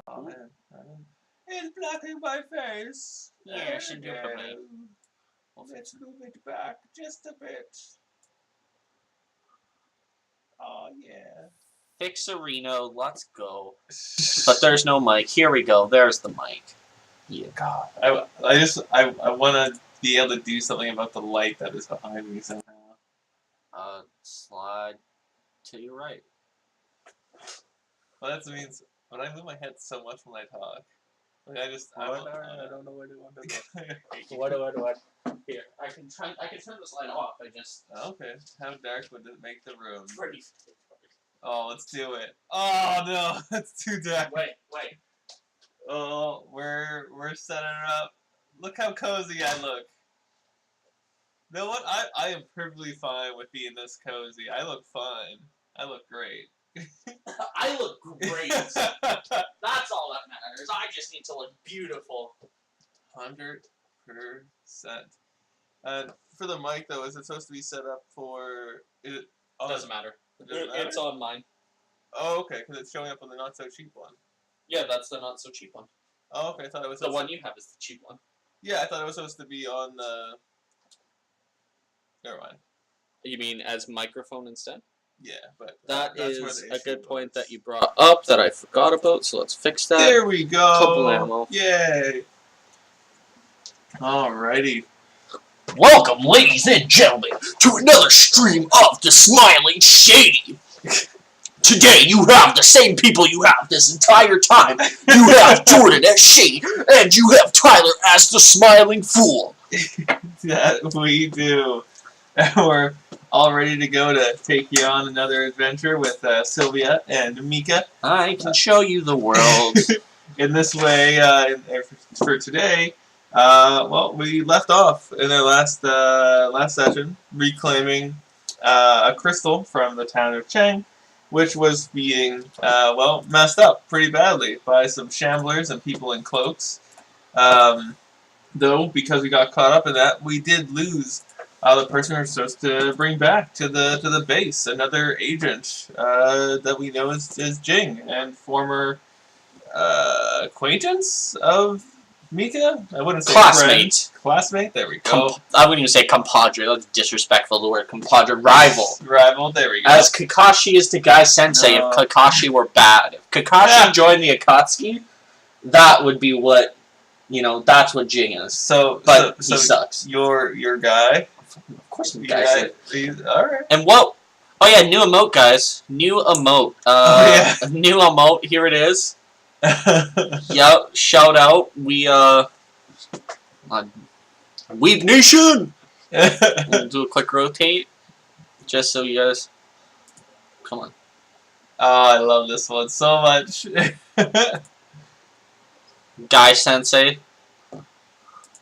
Oh man, it's blocking my face. Yes, indubitably. Let's move it back just a bit. Oh yeah. Fixerino, let's go. But there's no mic. Here we go. There's the mic. Yeah. God, I want to be able to do something about the light that is behind me somehow. Slide to your right. Well, that means when I move my head so much when I talk, like I don't know what I do. What? Here, I can turn this light off. Okay. How dark would it make the room? Pretty. Oh, let's do it. Oh no, that's too dark. Wait. Oh, we're setting it up. Look how cozy I look. You know what? I am perfectly fine with being this cozy. I look fine. I look great. I look great. That's all that matters. I just need to look beautiful. 100%. For the mic though, is it supposed to be set up for? Doesn't matter. Doesn't matter? It's on mine. Oh, okay, because it's showing up on the not so cheap one. Yeah, that's the not so cheap one. Oh, okay. I thought it was the one you have is the cheap one. Yeah, I thought it was supposed to be on the. Never mind. You mean as microphone instead? Yeah, but that that's is where the a good issue point was. that you brought up that I forgot about. So let's fix that. There we go. Couple ammo. Yay! Alrighty. Welcome, ladies and gentlemen, to another stream of the Smiling Shady. Today, you have the same people you have this entire time. You have Jordan as Shady, and you have Tyler as the Smiling Fool. That we do. And we're all ready to go to take you on another adventure with Sylvia and Mika. I can show you the world. In this way, for today, well, we left off in our last session, reclaiming a crystal from the town of Chang, which was being, well, messed up pretty badly by some shamblers and people in cloaks. Though, because we got caught up in that, we did lose the person we're supposed to bring back to the base, another agent that we know is Jing, and former acquaintance of Mika? I wouldn't say classmate. Friend. Classmate? There we go. I wouldn't even say compadre. That's disrespectful, the word compadre. Rival. Rival, there we go. As Kakashi is to Guy Sensei if Kakashi were bad. If Kakashi joined the Akatsuki, that would be what, that's what Jing is. But he sucks. Your guy? Of course the guy. Alright. And what? Oh yeah, new emote, guys. New emote. New emote, here it is. Yep, shout out. We, Weeb Nation! We'll do a quick rotate, just so you guys... Come on. Oh, I love this one so much. Guy Sensei.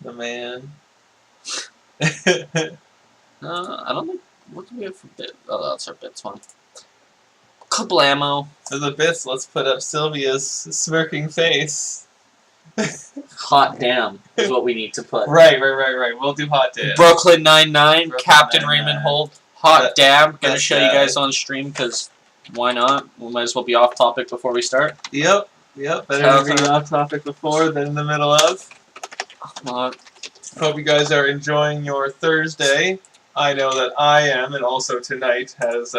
The man. I don't think... What do we have for bit? Oh, that's our bits one. Couple ammo. For the bits, let's put up Sylvia's smirking face. Hot damn is what we need to put. Right. We'll do hot damn. Brooklyn Nine-Nine, Captain 99. Raymond Holt. Hot damn. Gonna show you guys on stream because why not? We might as well be off topic before we start. Yep. Better to be off topic before than in the middle of. Hope you guys are enjoying your Thursday. I know that I am, and also tonight has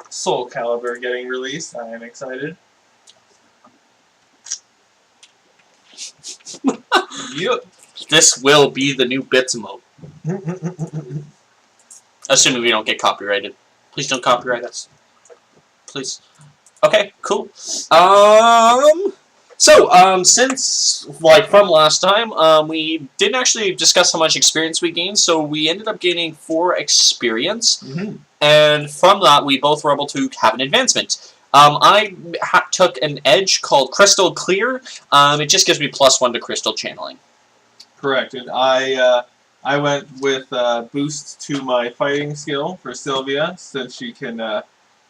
Soul Calibur getting released. I am excited. Yep. This will be the new bits mode. Assuming we don't get copyrighted. Please don't copyright us. Please. Okay, cool. Since, from last time, we didn't actually discuss how much experience we gained, so we ended up gaining 4 experience, and from that, we both were able to have an advancement. I took an edge called Crystal Clear. It just gives me +1 to crystal channeling. Correct, and I went with boost to my fighting skill for Sylvia, since she can,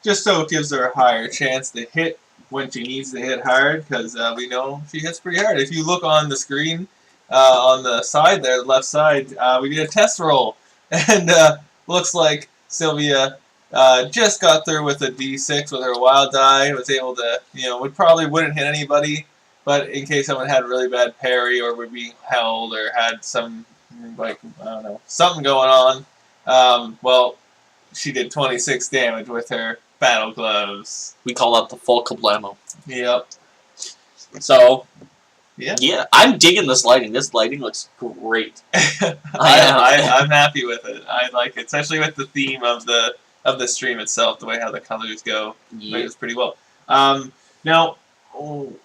just so it gives her a higher chance to hit when she needs to hit hard, because we know she hits pretty hard. If you look on the screen, on the side there, the left side, we did a test roll, and looks like Sylvia just got through with a D6 with her wild die, was able to, we probably wouldn't hit anybody, but in case someone had really bad parry or were being held or had some, like, I don't know, something going on, well, she did 26 damage with her battle gloves. We call that the full kablamo. Yep. So, yeah, I'm digging this lighting. This lighting looks great. I'm happy with it. I like it, especially with the theme of the stream itself, the way how the colors go. Yeah. It's pretty well. Now,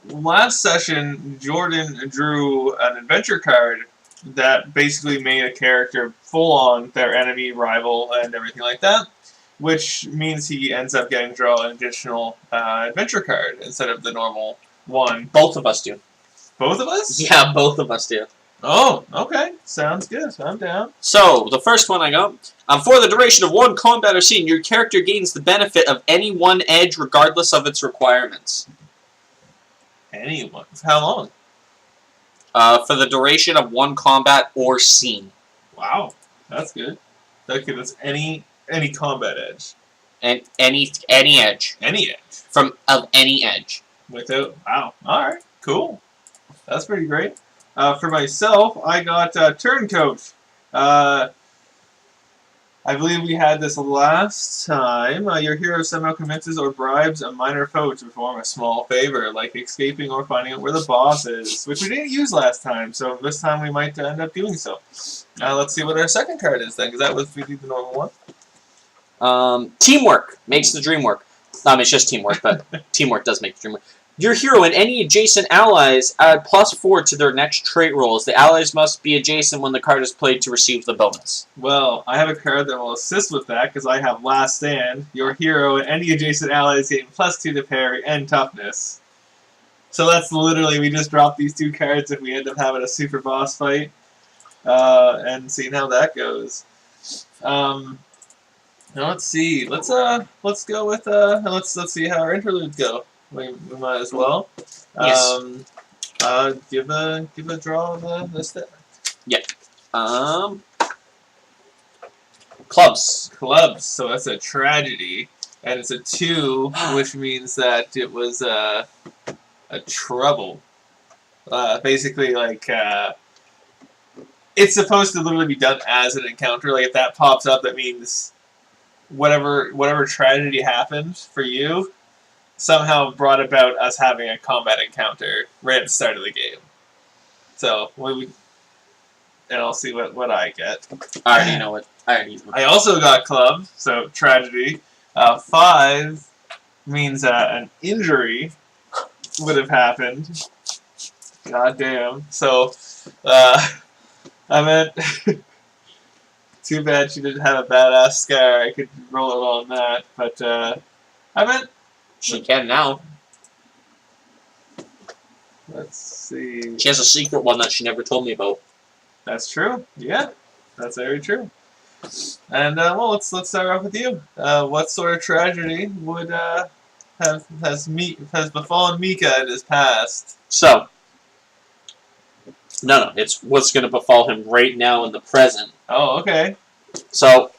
last session, Jordan drew an adventure card that basically made a character full on their enemy, rival, and everything like that, which means he ends up getting to draw an additional adventure card instead of the normal one. Both of us do. Both of us? Yeah, both of us do. Oh, okay. Sounds good. I'm down. So, the first one I got. For the duration of one combat or scene, your character gains the benefit of any one edge regardless of its requirements. Anyone? How long? For the duration of one combat or scene. Wow. That's good. That gives us any combat edge. And any edge. Any edge. Of any edge. Without... Wow. Alright. Cool. That's pretty great. For myself, I got Turncoat. I believe we had this last time. Your hero somehow convinces or bribes a minor foe to perform a small favor, like escaping or finding out where the boss is, which we didn't use last time, so this time we might end up doing so. Let's see what our second card is then, because that was really the normal one. Teamwork makes the dream work. It's just teamwork, but teamwork does make the dream work. Your hero and any adjacent allies add +4 to their next trait rolls. The allies must be adjacent when the card is played to receive the bonus. Well, I have a card that will assist with that because I have Last Stand. Your hero and any adjacent allies gain +2 to parry and toughness. So that's literally, we just drop these two cards if we end up having a super boss fight. And seeing how that goes. Now let's see. Let's go with let's see how our interludes go. We might as well. Yes. Give a draw of the step. Yeah. Clubs. Clubs. So that's a tragedy, and it's a 2, which means that it was a trouble. Basically, like it's supposed to literally be done as an encounter. Like if that pops up, that means whatever tragedy happened for you somehow brought about us having a combat encounter right at the start of the game. So and I'll see what I get. I already know it. I also got club, so tragedy. 5 means an injury would have happened. God damn. So I meant too bad she didn't have a badass scar. I could roll it on that, but I meant she can now. Let's see. She has a secret one that she never told me about. That's true. Yeah, that's very true. And well, let's start off with you. What sort of tragedy would has befallen Mika in his past? So, no, it's what's going to befall him right now in the present. Oh, okay. So,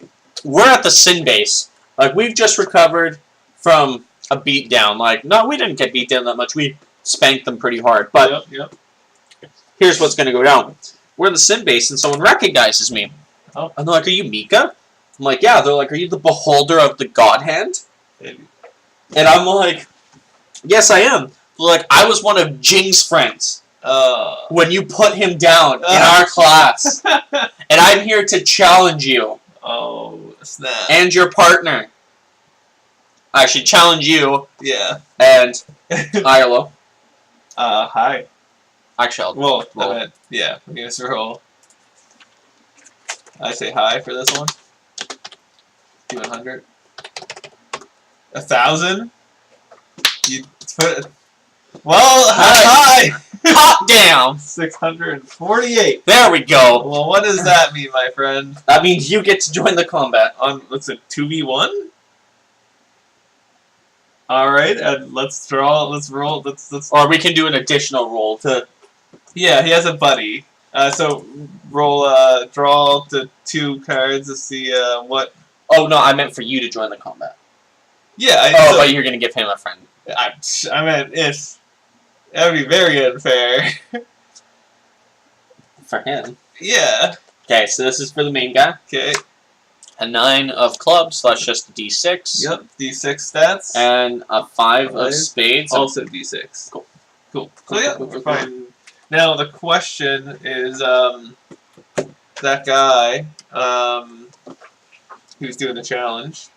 we're at the sin base. Like we've just recovered from a beatdown. Like, no, we didn't get beat down that much. We spanked them pretty hard. But yep. Here's what's going to go down. We're in the sim base, and someone recognizes me. Oh. And they're like, "Are you Mika?" I'm like, "Yeah." They're like, "Are you the beholder of the God Hand?" Maybe. And I'm like, "Yes, I am." They're like, "I was one of Jing's friends when you put him down in our class, and I'm here to challenge you." Oh, snap. And your partner. Actually, challenge you. Yeah. And Ilo. Hi. Actually, Well, roll. I meant, yeah, we're going to roll. I say hi for this one. 200. 1,000? You put it. Well, hi! Hot damn! 648. There we go. Well, what does that mean, my friend? That means you get to join the combat. What's it, 2v1? Alright, and let's draw, let's roll, let's... Or we can do an additional roll to... Yeah, he has a buddy. So, roll, draw the 2 cards to see, what... Oh, no, I meant for you to join the combat. Yeah, But you're going to give him a friend. I meant if That would be very unfair. For him. Yeah. Okay, so this is for the main guy. Okay. A 9 of clubs, so that's just a d6. Yep. D6 stats. And a 5 of spades. Also D6. Cool. Cool. Cool, So yeah, cool, we're cool, fine. Now the question is, that guy, who's doing the challenge,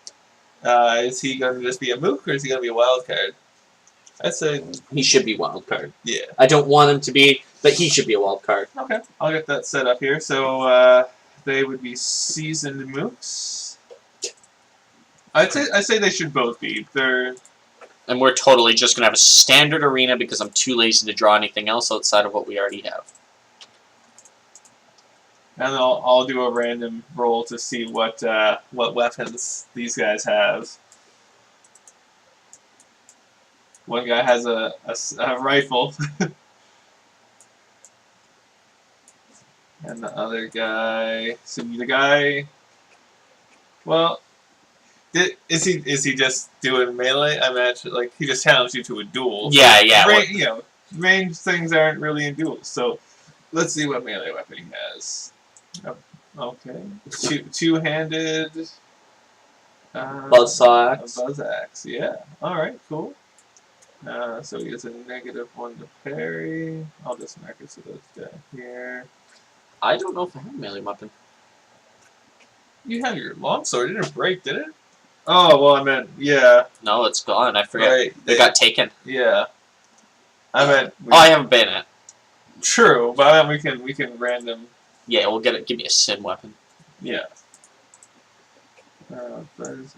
is he going to just be a mook or is he going to be a wild card? I'd say He should be wild card. yeah. I don't want him to be, but he should be a wild card. Okay, I'll get that set up here. So they would be seasoned mooks. I'd say they should both be. They're And we're totally just going to have a standard arena because I'm too lazy to draw anything else outside of what we already have. and I'll do a random roll to see what weapons these guys have. One guy has a rifle. And the other guy, so the guy, well, is he just doing melee? I imagine like he just challenged you to a duel. Yeah, yeah. You know, range things aren't really in duels. So let's see what melee weapon he has. Oh, okay, two-handed. Buzzsaw axe. A buzz axe. Yeah. All right. Cool. So he has a -1 to parry. I'll just mark it so that's down here. I don't know if I have a melee weapon. You have your longsword. It didn't break, did it? Oh, well, I meant, yeah. No, it's gone. I forget. Right. It got taken. Yeah. I meant... I have a bayonet. True, but I meant we can random... Yeah, we'll get it. Give me a sin weapon. Yeah. There's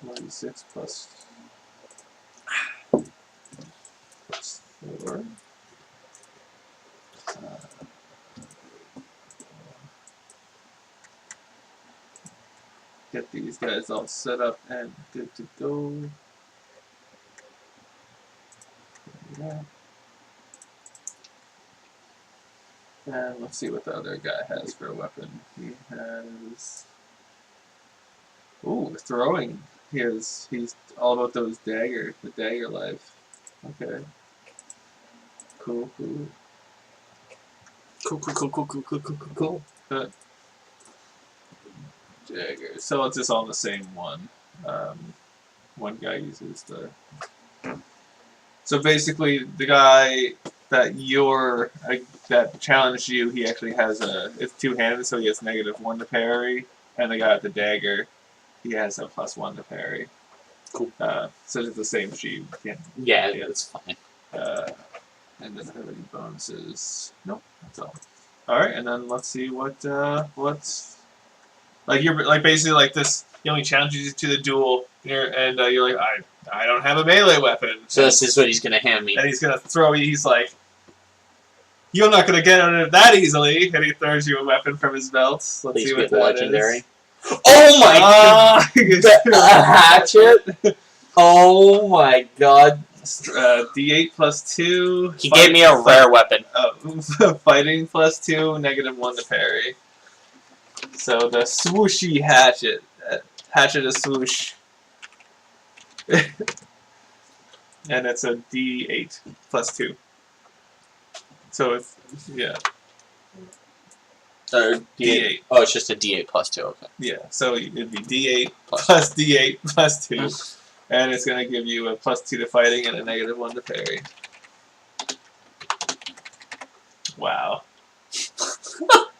26 plus 4. Get these guys all set up and good to go. Yeah. And let's see what the other guy has for a weapon. He has... Ooh, throwing. He's all about those the dagger life. Okay. Cool. Cool. Dagger. So it's just on the same one. One guy uses the... So basically, the guy that that challenged you, he actually has it's two-handed, so he has -1 to parry, and the guy with the dagger, he has a +1 to parry. Cool. So it's the same sheet. Yeah, it's fine. And doesn't have any bonuses. Nope, that's all. All right, and then let's see what's like. You're like basically like this. He only challenges you to the duel, and you're like, I don't have a melee weapon. So this is what he's gonna hand me. And he's gonna throw you. He's like, you're not gonna get out of it that easily. And he throws you a weapon from his belt. Let's Please see be what that legendary. is. Oh my god! A hatchet? Oh my god! D8 +2. He gave me a rare weapon. Fighting +2, -1 to parry. So the swooshy hatchet. Hatchet is swoosh. And it's a D8 +2. So it's, yeah. D8. Oh, it's just a D8 +2, okay. Yeah, so it'd be D8 plus D8 +2. And it's going to give you a +2 to fighting and a -1 to parry. Wow.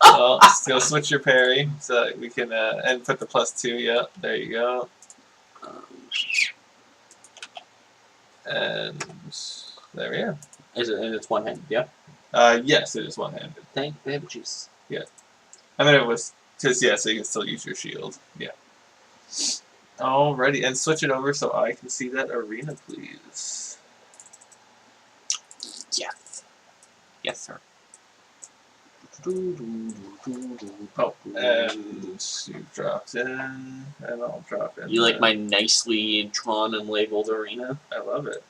Well, still switch your parry so that we can, and put the +2, yeah, there you go. And there we are. And it's one-handed, yeah? Yes, it is one-handed. Thank baby Jesus. Yeah. I mean, it was, because, yeah, so you can still use your shield. Yeah. Alrighty, and switch it over so I can see that arena, please. Yes. Yes, sir. Oh, and you dropped in, and I'll drop in. You like my nicely drawn and labeled arena? I love it.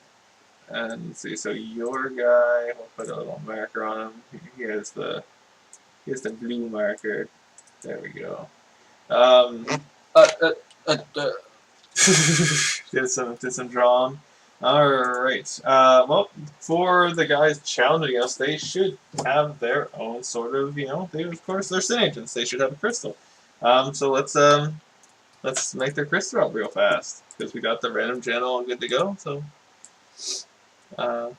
And see, so your guy, we'll put a little marker on him. He has the blue marker. There we go. Did some drawing. Alright. Well, for the guys challenging us, they should have their own sort of, they of course they're sin agents. They should have a crystal. So let's make their crystal up real fast because we got the random channel good to go. So,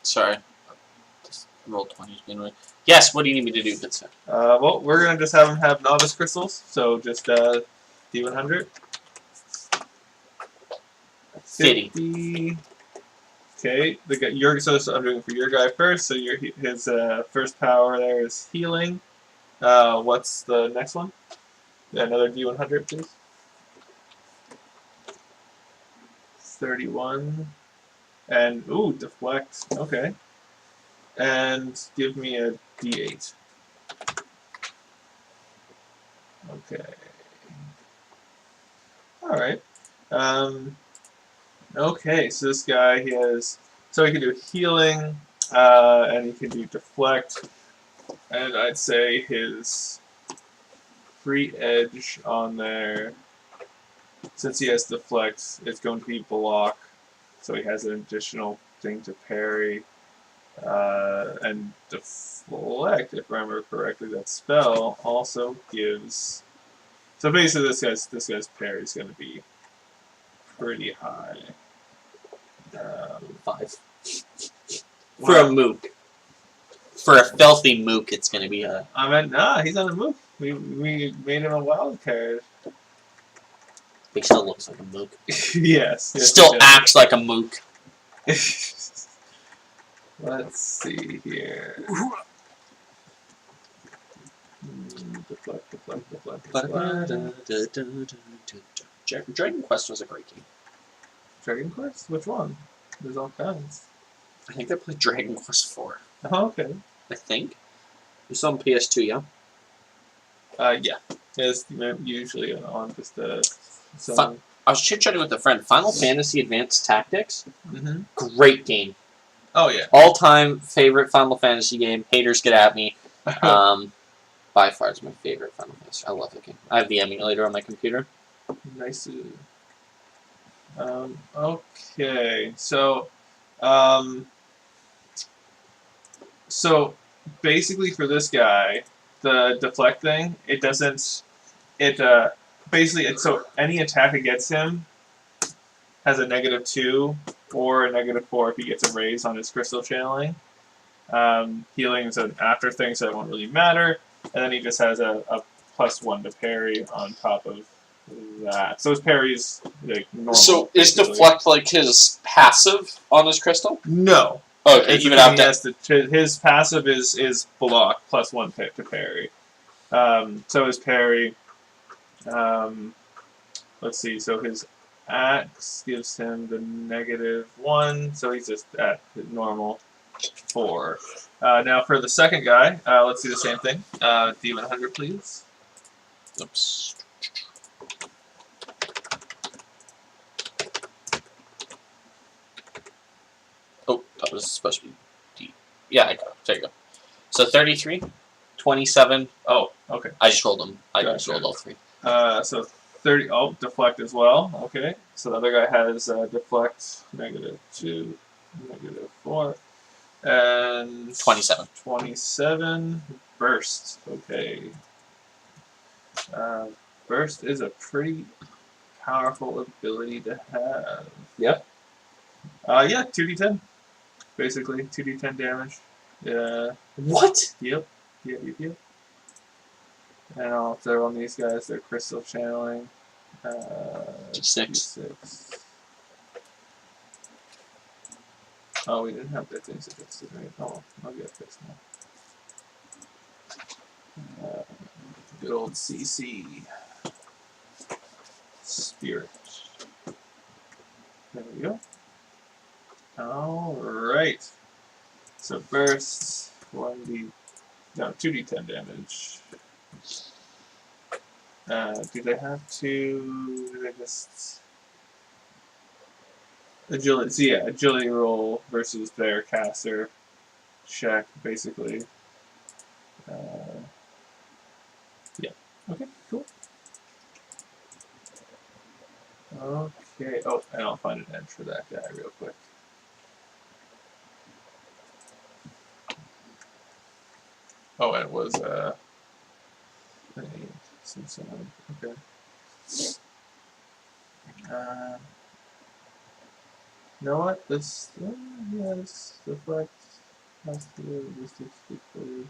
Sorry, just roll 20s being right. Yes. What do you need me to do, good sir? well, we're gonna just have them have novice crystals. So just D100. 50. Okay, so I'm doing for your guy first. So his first power there is healing. What's the next one? Another D100, please. 31. And ooh, deflect. Okay. And give me a D8. Okay. All right. Okay, so this guy he can do healing, and he can do deflect, and I'd say his free edge on there, since he has deflect, it's going to be block, so he has an additional thing to parry, and deflect, if I remember correctly, that spell also gives. So basically, this guy's parry is going to be pretty high. 5. For a mook. For a filthy mook, it's going to be a... I meant, nah, he's on a mook. We made him a wild card. He still looks like a mook. Yes. Still acts like a mook. Let's see here. Deflect. Dragon Quest was a great game. Dragon Quest? Which one? There's all kinds. I think they played Dragon Quest 4. Oh, okay. I think. It's on PS2, yeah? Yeah. It's usually on just I was chit-chatting with a friend. Final Fantasy Advanced Tactics? Mm-hmm. Great game. Oh, yeah. All-time favorite Final Fantasy game. Haters get at me. By far, it's my favorite Final Fantasy. I love the game. I have the emulator on my computer. Nice. Okay, so basically for this guy, the deflect thing, it doesn't, basically it's so any attack against him has a -2 or a -4 if he gets a raise on his crystal channeling. Healing is an after thing, so it won't really matter, and then he just has a +1 to parry on top of that. So his parry's like normal. So is basically. deflect like his passive on his crystal? No. Okay, It's even after his passive is block +1 to parry. So his parry. Let's see. So his axe gives him the -1. So he's just at normal 4. Now for the second guy, let's do the same thing. D100, please. Oops. Oh, that was supposed to be D. Yeah, I got it. There you go. So 33, 27. Oh, okay. I just rolled them. I just Gotcha. rolled all 3. So 30. Oh, deflect as well. Okay. So the other guy has deflect -2, -4, and 27. 27 burst. Okay. Burst is a pretty powerful ability to have. Yep. Yeah, 2d10. Basically, 2d10 damage. Yeah. What? Yep. And I'll throw on these guys their crystal channeling. D6. D6. Oh, we didn't have their things fixed, right? Oh, I'll get it fixed now. Good old CC. Spirit. There we go. Alright. So burst, 2d10 damage. Do they have to, do they just... Agility, so yeah, agility roll versus their caster check, basically. Yeah, okay, cool. Okay, oh, and I'll find an edge for that guy real quick. Oh, and it was okay. You know what? This deflect has to be logistics equally.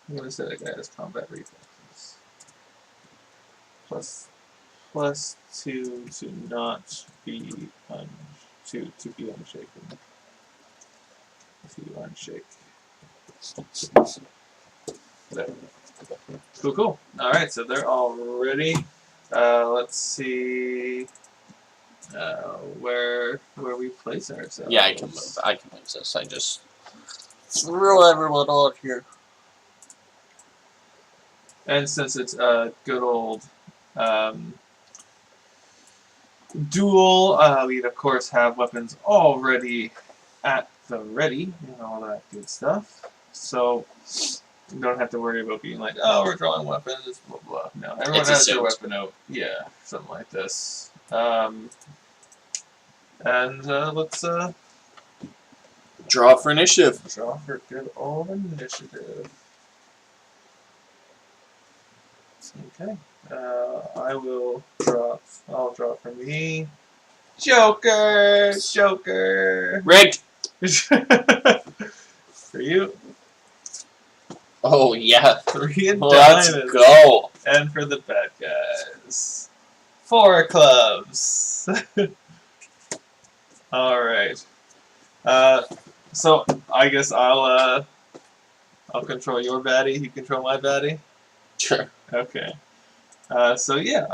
I'm gonna say that guy has combat reflexes. +2 to not be to be unshaken. To unshake. There. Cool. Alright, so they're all ready. Let's see where we place ourselves. Yeah, I can move. I can move this. I just throw everyone on here. And since it's a good old duel, we'd of course have weapons already at the ready and all that good stuff. So you don't have to worry about being like, oh, we're drawing weapons, blah blah. No, everyone has their weapon out. Yeah, something like this. And let's draw for initiative. Draw for good old initiative. Okay. I will draw. I'll draw for me. Joker! Rigged! For you. Oh, yeah. 3 and Let's diamonds. go. And for the bad guys, 4 clubs. Alright. So, I guess I'll control your baddie. You control my baddie? Sure. Okay. So yeah,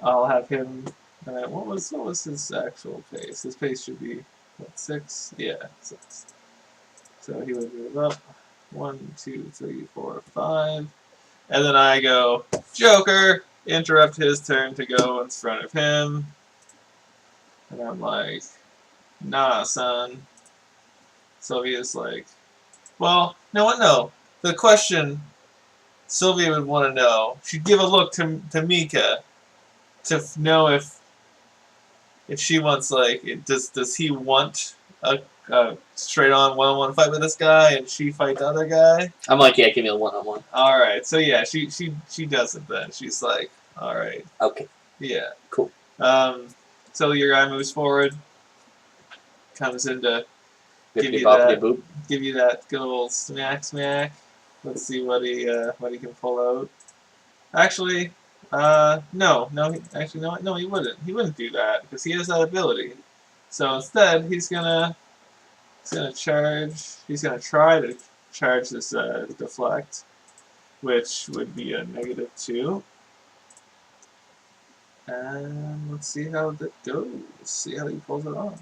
I'll have him. What was his actual pace? His pace should be what, 6? Yeah, 6. So he would move up 1, 2, 3, 4, 5, and then I go Joker. Interrupt his turn to go in front of him, and I'm like, nah, son. Sylvia's like, well, no. The question Sylvia would want to know. She'd give a look to Mika to know if she wants, like, does he want a straight on one-on-one fight with this guy and she fight the other guy? I'm like, yeah, give me a one-on-one. All right, so yeah, she doesn't then. She's like, all right, okay, yeah, cool. So your guy moves forward, comes in to give you that good old smack. Let's see what he can pull out. Actually, no, he wouldn't. He wouldn't do that because he has that ability. So instead, he's gonna charge. He's gonna try to charge this deflect, which would be a -2. And let's see how that goes. See how he pulls it off.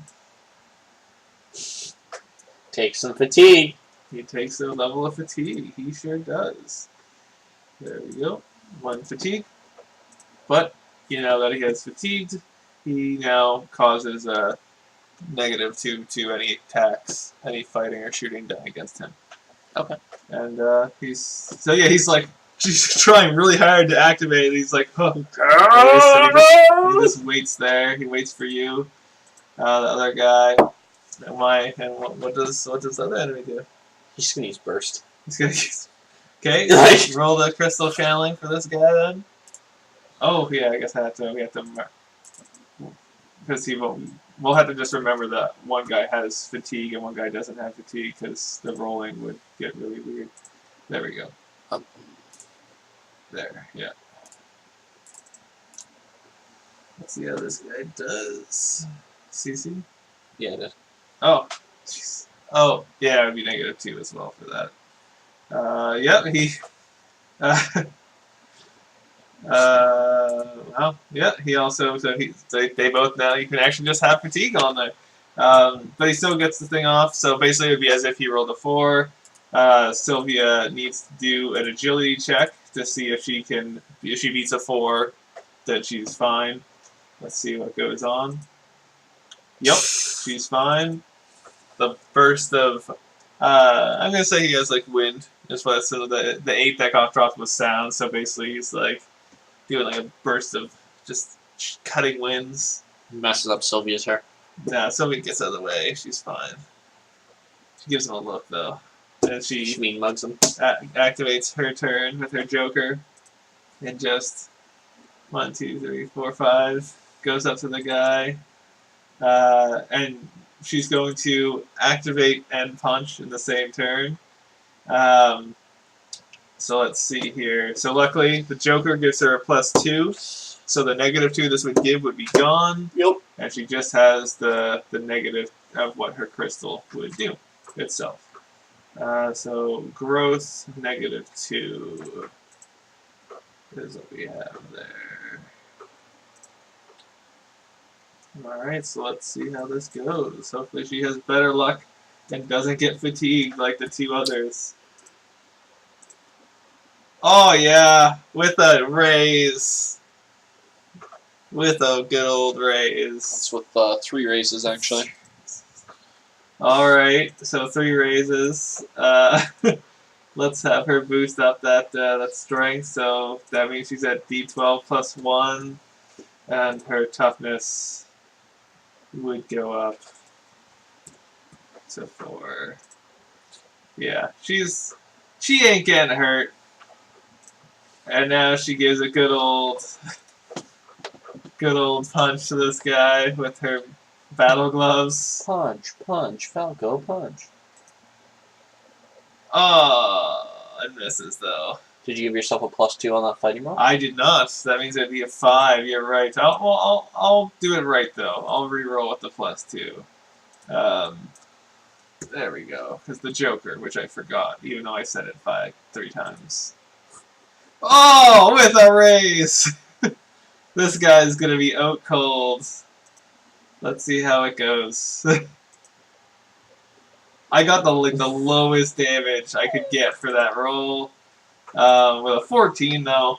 Take some fatigue. He takes a level of fatigue. He sure does. There we go. 1 fatigue. But, that he has fatigued, he now causes a -2 to any attacks, any fighting or shooting done against him. Okay. And he's like, he's trying really hard to activate it. He's like, oh, God. He just waits there. He waits for you. The other guy. And what does the other enemy do? He's just gonna use burst. He's gonna use. Okay, roll the crystal channeling for this guy then. Oh yeah, I guess we have to because we'll have to just remember that one guy has fatigue and one guy doesn't have fatigue because the rolling would get really weird. There we go. There, yeah. Let's see how this guy does. CC? Yeah, it is. Oh, jeez. Oh, yeah, it would be -2 as well for that. Yep, he. Well, yeah, he also. So they both now. You can actually just have fatigue on there, but he still gets the thing off. So basically, it would be as if he rolled a 4. Sylvia needs to do an agility check to see if she beats a 4, then she's fine. Let's see what goes on. Yep, she's fine. The burst of, I'm gonna say he has like wind. That's what. So the 8 that got dropped was sound. So basically, he's like doing like a burst of just cutting wins. Messes up Sylvia's hair. Nah, Sylvia gets out of the way. She's fine. She gives him a look, though. And she mean mugs him. activates her turn with her Joker. And just 1, 2, 3, 4, 5 goes up to the guy. And she's going to activate and punch in the same turn. So let's see here. So luckily, the Joker gives her a +2. So the -2 this would give would be gone. Yep. And she just has the negative of what her crystal would do itself. So growth -2 is what we have there. Alright, so let's see how this goes. Hopefully she has better luck and doesn't get fatigued like the two others. Oh yeah, with a raise. With a good old raise. It's with 3 raises, actually. Alright, so 3 raises. Let's have her boost up that strength, so that means she's at D12 +1, and her toughness would go up to 4. Yeah, she ain't getting hurt. And now she gives a good old punch to this guy with her battle gloves. Punch, Falco, punch. Oh, it misses though. Did you give yourself a +2 on that fighting roll? I did not. That means it'd be a 5. You're right. I'll do it right though. I'll re-roll with the +2. There we go. Because the Joker, which I forgot, even though I said it 3 times. Oh, with a raise! This guy's gonna be out cold. Let's see how it goes. I got the lowest damage I could get for that roll. With a 14 though.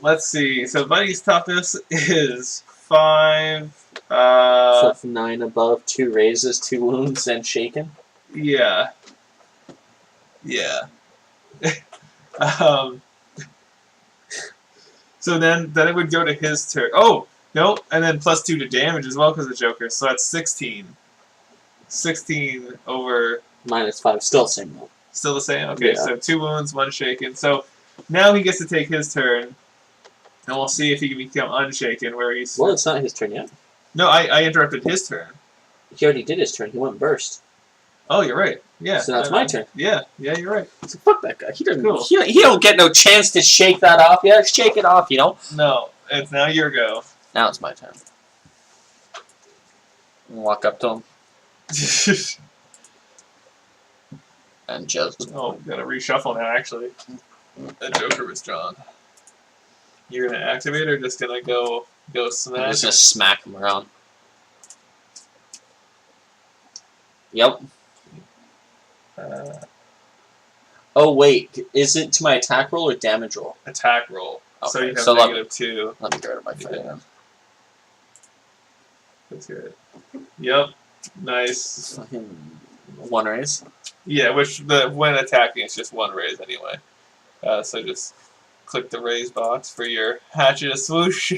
Let's see. So Buddy's toughness is 5. So 9 above, 2 raises, 2 wounds, and shaken. Yeah. Yeah. So then it would go to his turn. Oh no, and then +2 to damage as well because of the Joker. So that's 16. 16 over. -5, still the same roll. Still the same? Okay, Yeah. so 2 wounds, 1 shaken. So now he gets to take his turn, and we'll see if he can become unshaken, where he's... Well, it's not his turn yet. No, I interrupted his turn. He already did his turn. He went burst. Oh, you're right. Yeah. So now it's my turn. Yeah, you're right. So fuck that guy. He doesn't. Cool. He don't get no chance to shake that off. Yeah, shake it off. You know. No, it's now your go. Now it's my turn. Walk up to him and just. Oh, gotta reshuffle now, actually. The Joker was drawn. You're gonna activate or just gonna go I'm smash? just gonna smack him around. Yep. Oh wait, is it to my attack roll or damage roll? Attack roll. So Okay, you have so -2. Let me go to my fighting. Yeah. Let's hear it. Yep. Nice. Fucking 1 raise. Yeah, which when attacking it's just 1 raise anyway. So just click the raise box for your hatchet swoosh.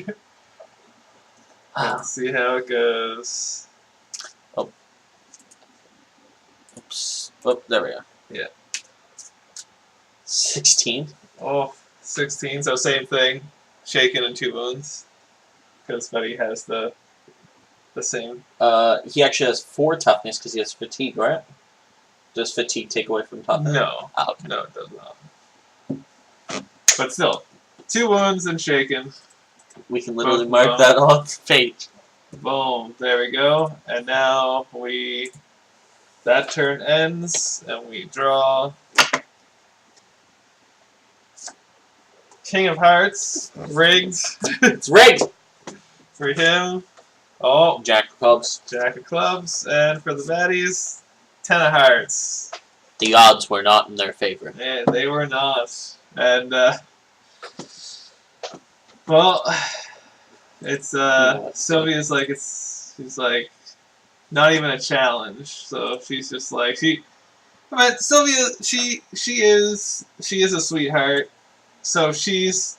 Let's see how it goes. Oops. Oh, there we go. Yeah. 16. Oh, 16. So same thing. Shaken and 2 wounds. Because Buddy has the same. He actually has 4 toughness because he has fatigue, right? Does fatigue take away from toughness? No. Oh, okay. No, it does not. But still, 2 wounds and shaken. We can literally Both mark wrong. that on the page. Boom. There we go. And now that turn ends, and we draw King of Hearts, rigged It's rigged! for him. Oh, Jack of Clubs. Jack of Clubs, and for the baddies, 10 of Hearts. The odds were not in their favor. And they were not. And, well, it's, Sylvia's like, she's like, not even a challenge. So she's just like, but Sylvia, she is a sweetheart. So she's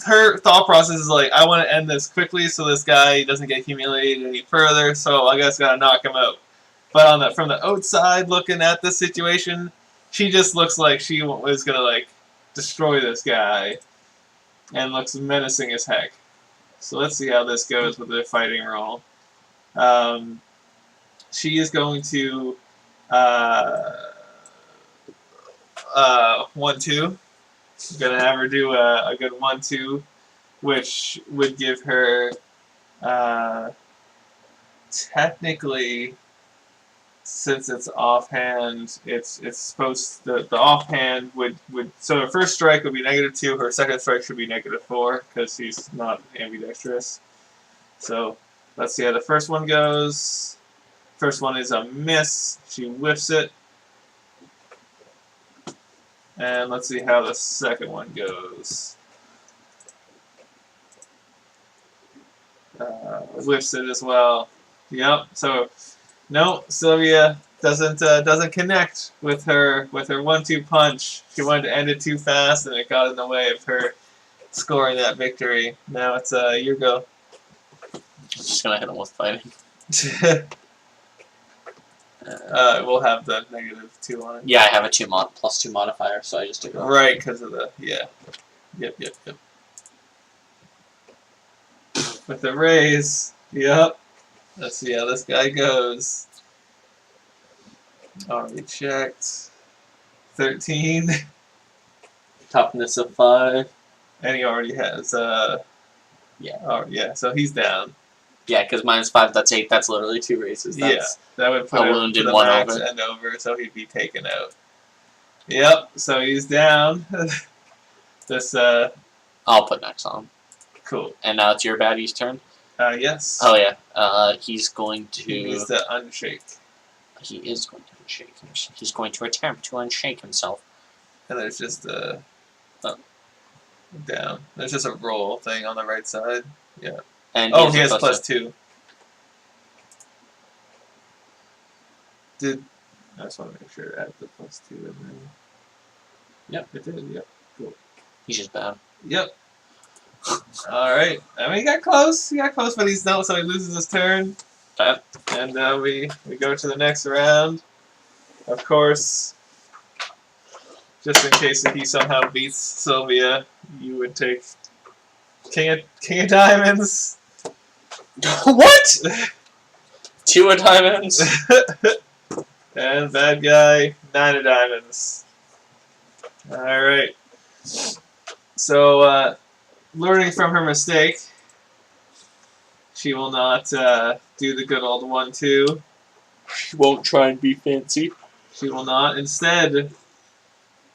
her thought process is like, I want to end this quickly so this guy doesn't get humiliated any further. So I guess gotta knock him out. But from the outside, looking at the situation, she just looks like she was gonna like destroy this guy, and looks menacing as heck. So let's see how this goes with the fighting roll. She is going to 1-2. Gonna have her do a good 1-2, which would give her technically, since it's offhand, it's supposed the offhand would so her first strike would be -2. Her second strike should be -4 because she's not ambidextrous. So let's see how the first one goes. First one is a miss. She whiffs it. And let's see how the second one goes. Whiffs it as well. Yep. So no, Sylvia doesn't connect with her 1-2 punch. She wanted to end it too fast, and it got in the way of her scoring that victory. Now it's your go. Just gonna hit him with fighting. We'll have the -2 on it. Yeah, I have a +2 modifier, so I just took it. Right, because of the Yep. With the raise. Yep. Let's see how this guy goes. Already checked. 13. Toughness of 5. And he already has Yeah. Oh yeah, so he's down. Yeah, because -5, that's 8. That's literally 2 races. That's that would put a him wound to in the one max over. and over, so he'd be taken out. Yep, so he's down. This I'll put next on. cool. And now it's your baddie's turn. Yes. Oh yeah. He's going to. He needs to unshake. He is going to unshake him. He's going to attempt to unshake himself. And there's just down. There's just a roll thing on the right side. Yeah. And Oh, he has a +2. I just want to make sure to add the +2 in there. Yep, it did. Yep. Cool. He's just bad. Yep. All right. I mean, he got close. But he's not, so he loses his turn. Okay. And we go to the next round. Of course, just in case he somehow beats Sylvia, you would take King of Diamonds. What? 2 of diamonds. And bad guy, 9 of diamonds. All right. So, learning from her mistake, she will not do the good old 1-2. She won't try and be fancy. She will not. Instead,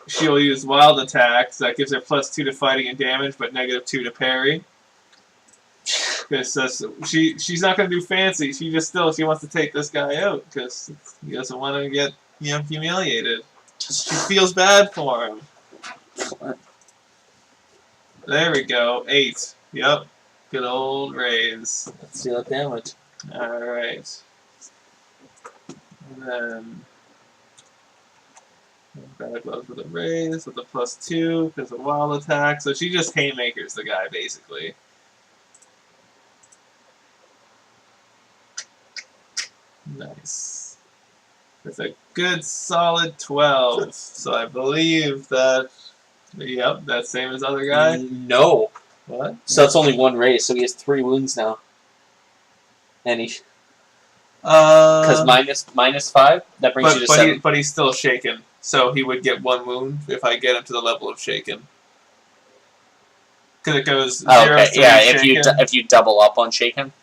she'll use wild attacks. That gives her +2 to fighting and damage, but -2 to parry. Because she's not going to do fancy. She wants to take this guy out because he doesn't want to get humiliated. She feels bad for him. There we go. 8. Yep. Good old raise. Let's see that damage. Alright. And then bad gloves with a raise with a +2 because of wild attack. So she just haymakers the guy basically. Nice. With a good solid 12. So I believe that. Yep, that's same as other guy. No. What? So that's only 1 raise, so he has 3 wounds now. And he. Because -5, that brings you to 7. But he's still shaken, so he would get 1 wound if I get him to the level of shaken. Because it goes 0 okay, 3 yeah. shaken. If you double up on shaken.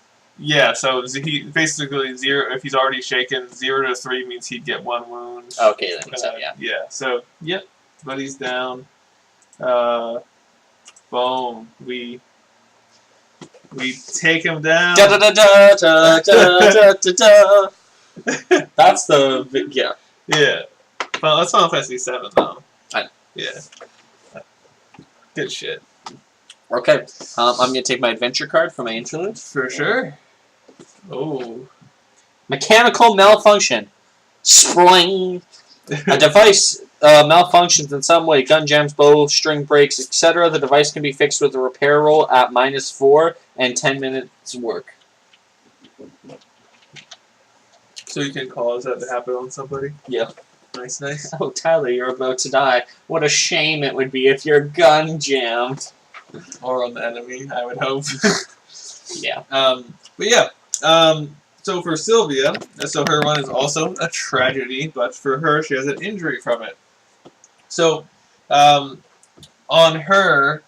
Yeah, so he basically 0. If he's already shaken, 0 to 3 means he'd get 1 wound. Okay, then so yeah. Yeah. So yep, but he's down. Boom. We take him down. Da da da da da da da da. That's the yeah. Yeah. Well, that's Final Fantasy 7 though. I know. Yeah. Good shit. Okay, I'm gonna take my adventure card for my interlude. For sure. Oh. Mechanical malfunction. Spring. A device malfunctions in some way, gun jams, bow, string breaks, etc., the device can be fixed with a repair roll at -4 and 10 minutes work. So you can cause that to happen on somebody? Yeah. Nice, nice. Oh, Tyler, you're about to die. What a shame it would be if your gun jammed. Or on the enemy, I would hope. Yeah. But yeah, so for Sylvia, so her one is also a tragedy, but for her, she has an injury from it. So, on her,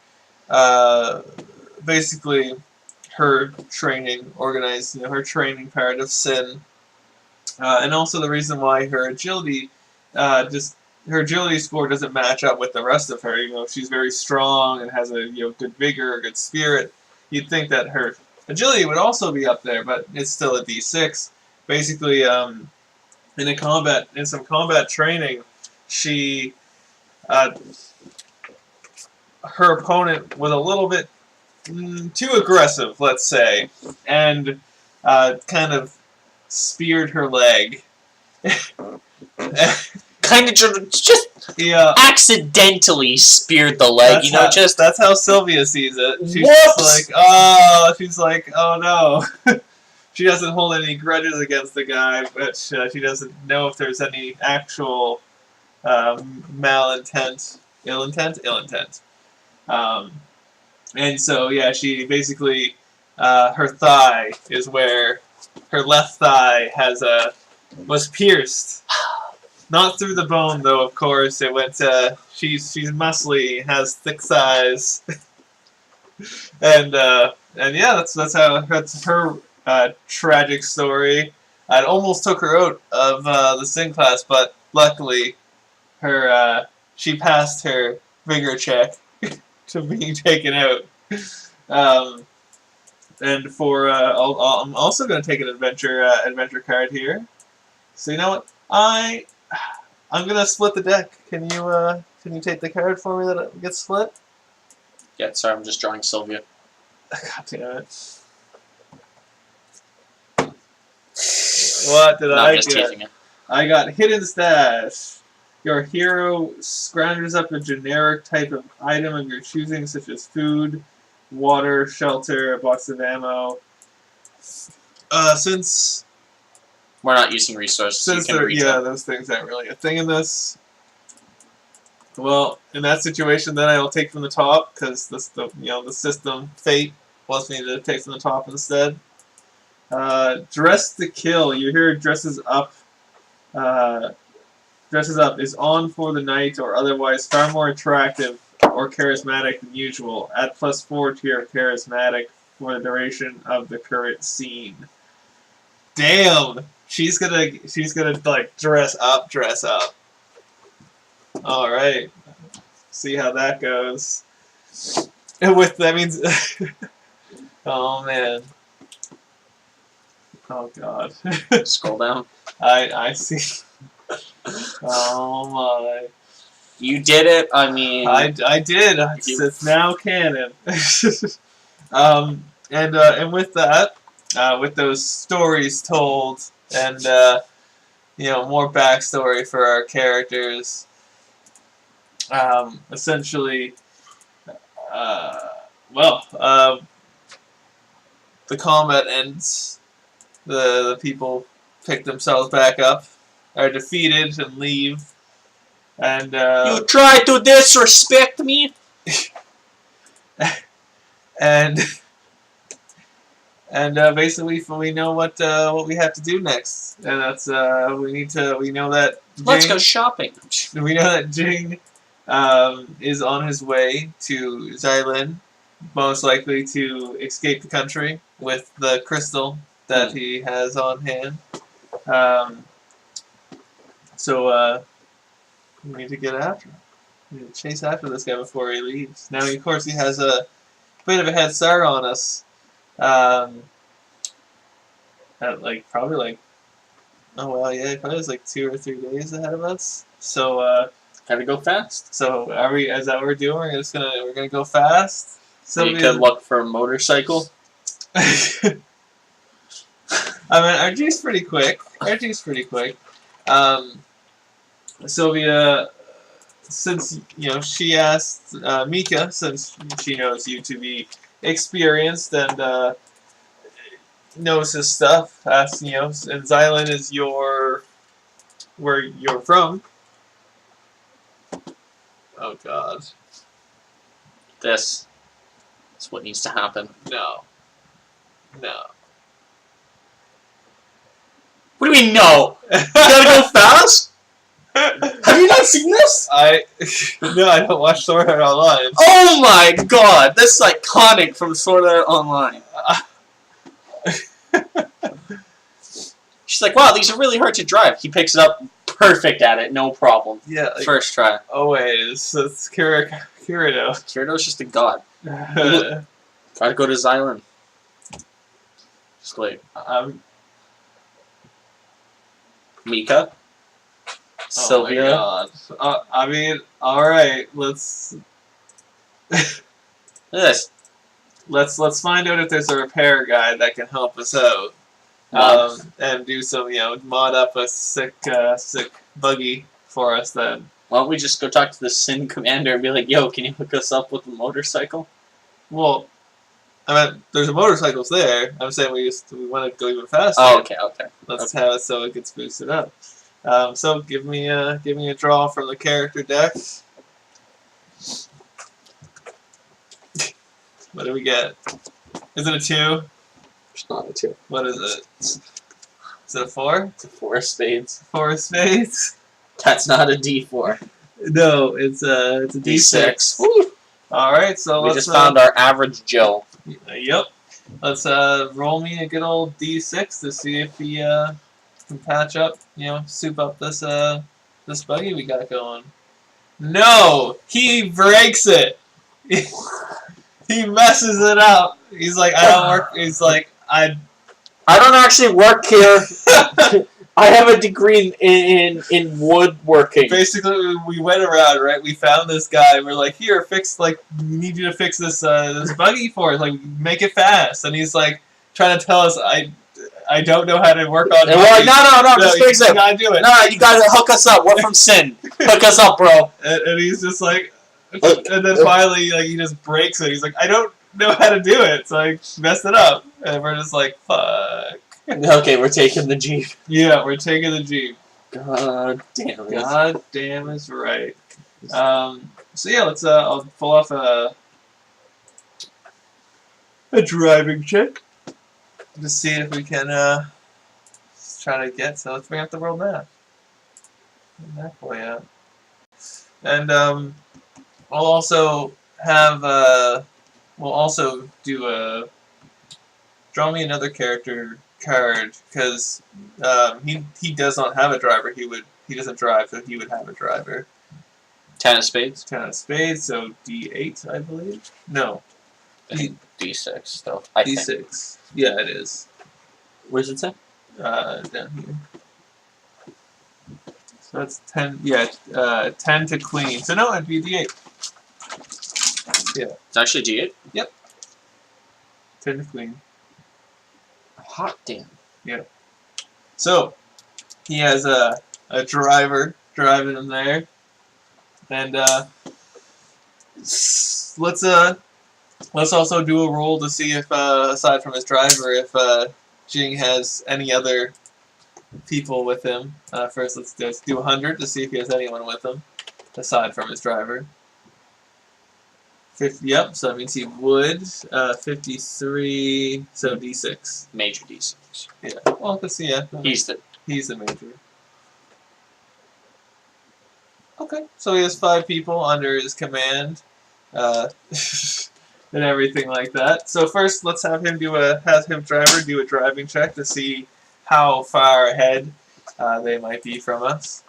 basically, her training, organized, her training part of Sin, and also the reason why her agility, her agility score doesn't match up with the rest of her. Even though she's very strong and has a good vigor, a good spirit, you'd think that her agility would also be up there, but it's still a D6. Basically, in some combat training, she, her opponent was a little bit too aggressive, let's say, and kind of speared her leg. Kind of just accidentally speared the leg, That's how Sylvia sees it. She's like, oh no. She doesn't hold any grudges against the guy, but she doesn't know if there's any actual malintent, ill intent. And so yeah, she basically her thigh is where her left thigh was pierced. Not through the bone, though. Of course, it went. She's muscly, has thick thighs, and yeah, that's her tragic story. I almost took her out of the Sin class, but luckily, she passed her vigor check to being taken out. And for I'm also going to take an adventure card here. So you know what, I'm gonna split the deck. Can you take the card for me that it gets split? Yeah, sorry, I'm just drawing Sylvia. God damn it! What did I just get? teasing you. I got Hidden Stash. Your hero scrounges up a generic type of item of your choosing, such as food, water, shelter, a box of ammo. Since we're not using resources, those things aren't really a thing in this. Well, in that situation, then I'll take from the top because the system fate wants me to take from the top instead. Dress to Kill. Your hero dresses up. Is on for the night or otherwise far more attractive or charismatic than usual. Add +4 to your charismatic for the duration of the current scene. Damn. She's gonna like dress up. All right, see how that goes. And that means, oh man, oh god. Scroll down. I see. Oh my. You did it. I mean, I did. It's now canon. And with that, with those stories told. And, more backstory for our characters. Essentially, the combat ends. The people pick themselves back up, are defeated, and leave. And, you try to disrespect me? And basically, we know what we have to do next, and that's we know that Jing, let's go shopping. We know that Jing is on his way to Xylin, most likely to escape the country with the crystal that he has on hand. So we need to get after him. We need to chase after this guy before he leaves. Now, of course, he has a bit of a head start on us. Probably probably has 2 or 3 days ahead of us. So gotta go fast. So is that what we're doing? We're gonna go fast. So you could look for a motorcycle. I mean, RG's pretty quick. Sylvia since she asked Mika, since she knows you to be experienced and knows his stuff, asked and Xylan is where you're from. Oh God. This is what needs to happen. No. What do you mean, no? You gotta go fast? Have you not seen this? No, I don't watch Sword Art Online. Oh my god, this is iconic from Sword Art Online. She's like, wow, these are really hard to drive. He picks it up, perfect at it, no problem. Yeah. Like, first try. Always. That's Kirito. Kirito's just a god. Try to go to Xylan. Just like, Mika? Sylvia? Oh my God. I mean, alright, let's... This. Let's find out if there's a repair guy that can help us out. And do some, mod up a sick buggy for us then. Why don't we just go talk to the Sin Commander and be like, yo, can you hook us up with a motorcycle? Well, I mean, there's motorcycles there. I'm saying we want to go even faster. Oh, okay. Let's have it so it gets boosted up. So give me a draw from the character deck. What do we get? Is it a 2? It's not a 2. What is it? Is it a 4? It's a 4 of spades. 4 of spades? That's not a D4. No, it's a D6. Woo. Alright, so we just found our average Joe. Yep. Let's roll me a good old D6 to see if he can patch up, soup up this buggy we got going. No! He breaks it! He messes it up. He's like, I don't work. He's like, I don't actually work here. I have a degree in woodworking. Basically, we went around, right? We found this guy. We're like, here, we need you to fix this buggy for us. Like, make it fast. And he's like, trying to tell us, I don't know how to work on. And we're like, no, just fix it. You gotta do it. No, you gotta hook us up. We're from Sin. Hook us up, bro. And he's just like. And then finally, he just breaks it. He's like, I don't know how to do it, so I messed it up. And we're just like, fuck. Okay, we're taking the Jeep. Yeah, we're taking the Jeep. God damn it. God damn is right. So yeah, let's I'll pull off a driving check to see if we can try to get. So let's bring up the world map. Bring that boy up. And I'll also have we'll also do a draw me another character card because he does not have a driver. He doesn't drive, so he would have a driver. 10 of spades. 10 of spades, so D8, I believe. No, D6 though. D6. Yeah, it is. Where's it say? Down here. So that's 10. Yeah, 10 to queen. So no, it'd be D8. Yeah. It's actually D8? Yep. 10 to queen. Hot damn. Yeah. So, he has a driver driving him there. And let's also do a roll to see if aside from his driver, if Jing has any other people with him. First, let's do 100 to see if he has anyone with him aside from his driver. 50, yep, so that means he would. 53, so D6. Major D6. Yeah, well, let's see, yeah. He's the major. Okay, so he has 5 people under his command, and everything like that. So first, let's have him driver do a driving check to see how far ahead they might be from us.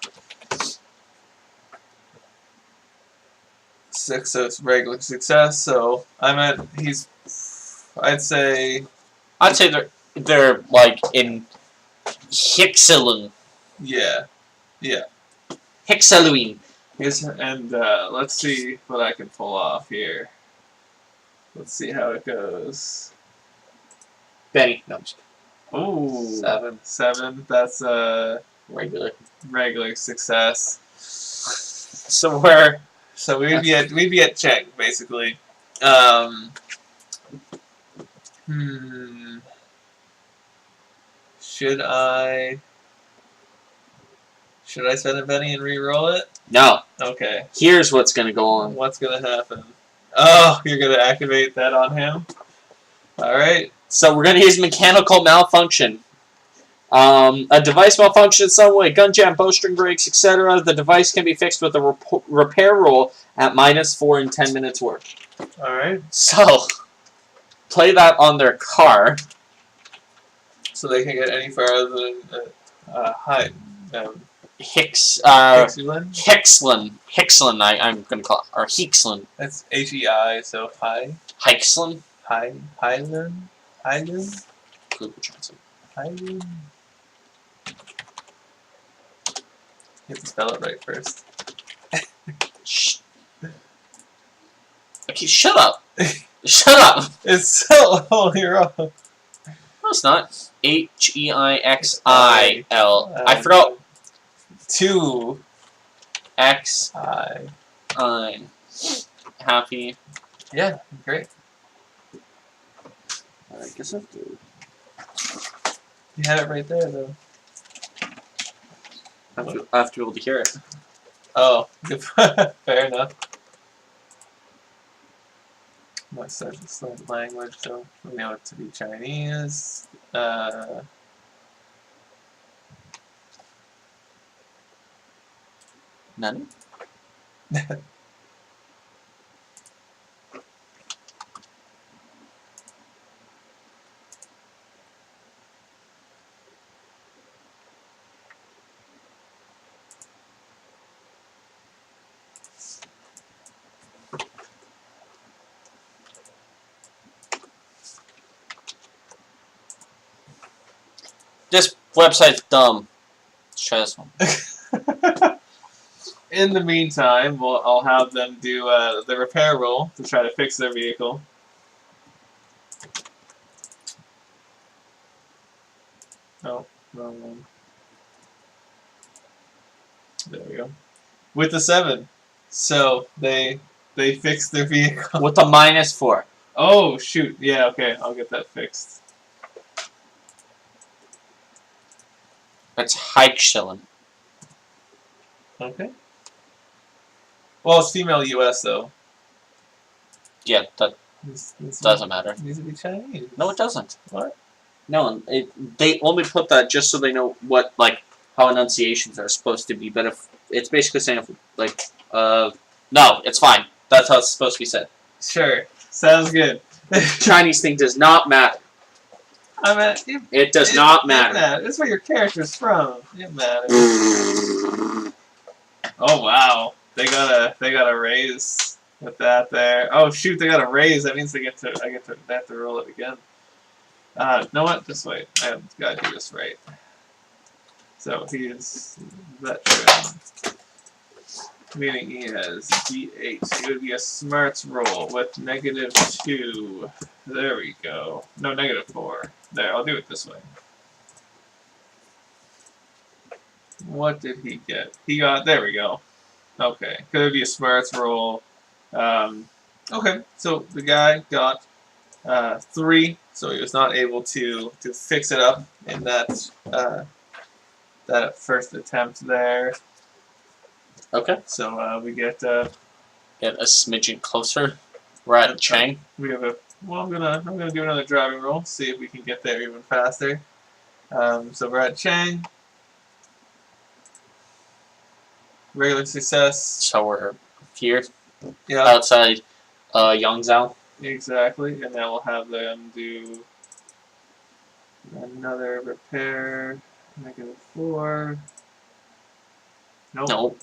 6, so it's regular success. So I'd say they're like in Hixalun. Yeah. Hixaluin. And let's see what I can pull off here. Let's see how it goes. Benny. No, I'm just kidding. Ooh. 7. That's regular success. So we'd be at Cheng basically. Should I spend a penny and re-roll it? No. Okay. Here's what's gonna go on. What's gonna happen? Oh, you're gonna activate that on him? Alright. So we're gonna use mechanical malfunction. A device malfunction in some way, gun jam, bowstring breaks, etc. The device can be fixed with a repair roll at -4 in 10 minutes work. Alright. So, play that on their car. So they can get any farther than Hixlin, I'm gonna call it, or Hixlin. That's H-E-I, so high. Hixlin? Highland? Google Translate. Highland? You have to spell it right first. Okay, shut up. Shut up. It's so you're wrong. No, it's not. H-E-I-X-I-L. I forgot. 2 X-I. Happy. Yeah, great. I guess I have to. You had it right there, though. I have to be able to hear it. Oh, fair enough. My such a slow language, so we know it to be Chinese. None? This website's dumb. Let's try this one. In the meantime, I'll have them do the repair roll to try to fix their vehicle. Oh, wrong one. There we go. With the 7. So they fixed their vehicle. With a -4. Oh shoot, yeah, okay, I'll get that fixed. That's Hixlin. Okay. Well, it's female US though. Yeah, that doesn't matter. It needs to be Chinese. No, it doesn't. What? No, they only put that just so they know what, like, how enunciations are supposed to be. But if it's basically saying, no, it's fine. That's how it's supposed to be said. Sure, sounds good. Chinese thing does not matter. I mean, It does not matter. That's where your character's from. It matters. Oh wow, they got a raise with that there. Oh shoot, they got a raise. That means they have to roll it again. You know what? Just wait. I have got to do this right. So he is veteran, meaning he has D8. It would be a smarts roll with -2. There we go. No, -4. There, I'll do it this way. What did he get? He got, there we go. Okay, could be a smarts roll. Okay, so the guy got 3, so he was not able to fix it up in that that first attempt there. Okay. So we get Get a smidgen closer. We're at Chang. we have a well. I'm gonna do another driving roll. See if we can get there even faster. So we're at Chang. Regular success. So we're here Yeah, outside Yongzhou. exactly. And then we'll have them do another repair. -4. Nope. Nope.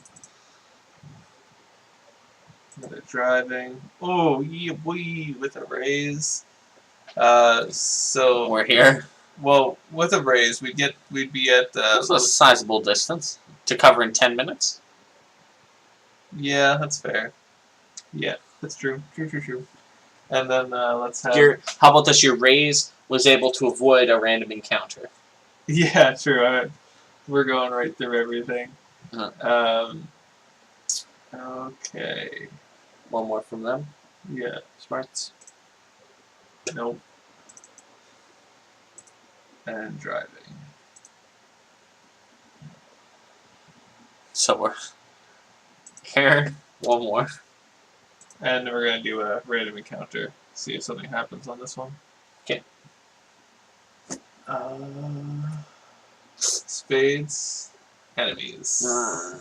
Another driving. Oh, yeah, boy, with a raise. So We're here. well, with a raise, we'd be at That's a sizable distance to cover in 10 minutes. yeah, that's fair. Yeah, that's true. True. And then let's have How about this? Your raise was able to avoid a random encounter. yeah, true. We're going right through everything. Okay. One more from them. Yeah. Smarts. Nope. And driving. So we're here. One more. And we're gonna do a random encounter. See if something happens on this one. Okay. Spades. Enemies. Ah.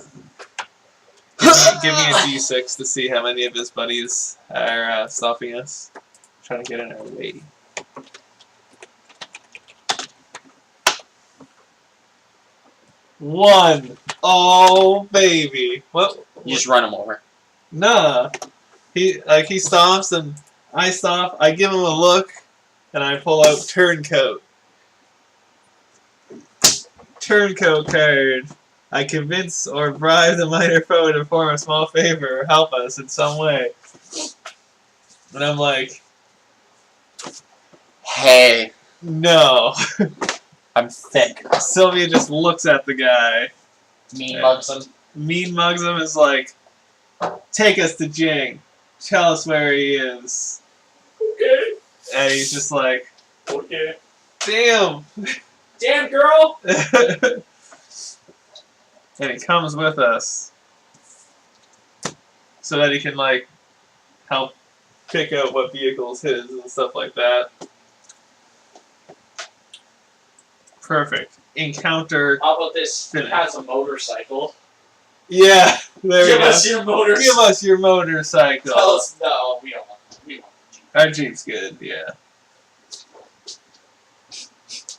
Give me a d6 to see how many of his buddies are stopping us. Trying to get in our way. One. Oh baby. What? You just run him over. Nah. He stops and I stop. I give him a look, and I pull out turncoat. Turncoat card. I convince or bribe the minor foe to perform a small favor or help us in some way. And I'm like, Hey, no. I'm thick. Sylvia just looks at the guy. Mean mugs him. Mean mugs him is like, take us to Jing. Tell us where he is. Okay. And he's just like, Okay. damn. Damn girl. And he comes with us. So that he can, like, help pick out what vehicle's his and stuff like that. Perfect. Encounter. How about this? He Finish. has a motorcycle. Yeah, there we Give go. us your motorcycle. Give us your motorcycle. Tell us no. We don't want that. We want the Jeep. Our Jeep's good, yeah.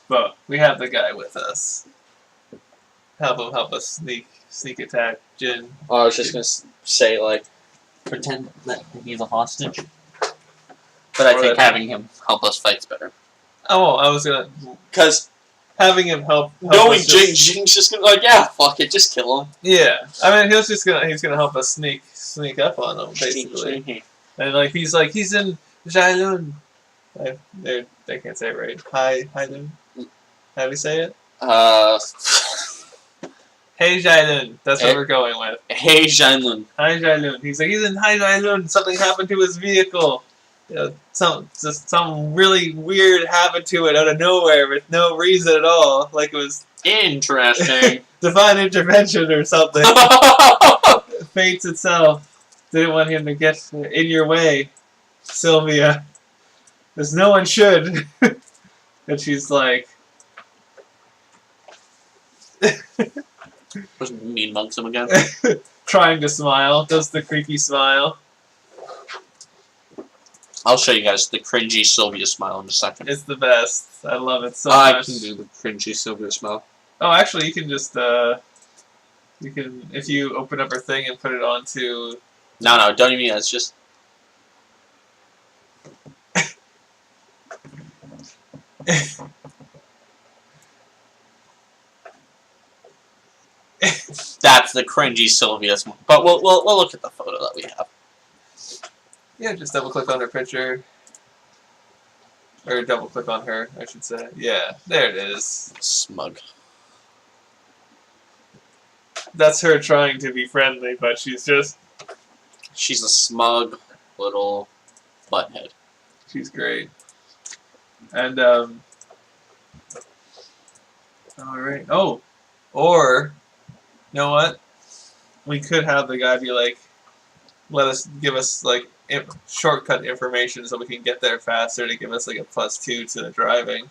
But we have the guy with us. Help us sneak attack Jin. Oh, I was just gonna say like, pretend that he's a hostage. But I Or think that- having him help us fight's better. Oh, I was gonna Because having him help knowing us just- Jing's just gonna like, yeah, fuck it, just kill him. Yeah, I mean he's gonna help us sneak up on him basically. And like he's in Jailun. They can't say it right. Hailun. How do we say it? Hey Jailun. That's what we're going with. Hey Janlun. Hai Jailun. He's in Hai Jailun. Something happened to his vehicle. You know, some really weird happened to it out of nowhere with no reason at all. Like it was Interesting. divine intervention or something. Fates itself didn't want him to get in your way, Sylvia. Because no one should. And she's like, Just mean mugs him again. trying to smile. Does the creepy smile. I'll show you guys the cringy Sylvia smile in a second. It's the best. I love it so I much. can do the cringy Sylvia smile. Oh, actually, you can just, you can, if you open up her thing and put it onto... No, don't even. It's just. That's the cringy Sylvia smile. But we'll look at the photo that we have. Yeah, just double-click on her picture. Or double-click on her, I should say. Yeah, there it is. Smug. That's her trying to be friendly, but she's just... She's a smug little butthead. She's great. And, alright. Oh! Or, you know what? We could have the guy be like, give us, like, shortcut information so we can get there faster to give us, like, a +2 to the driving.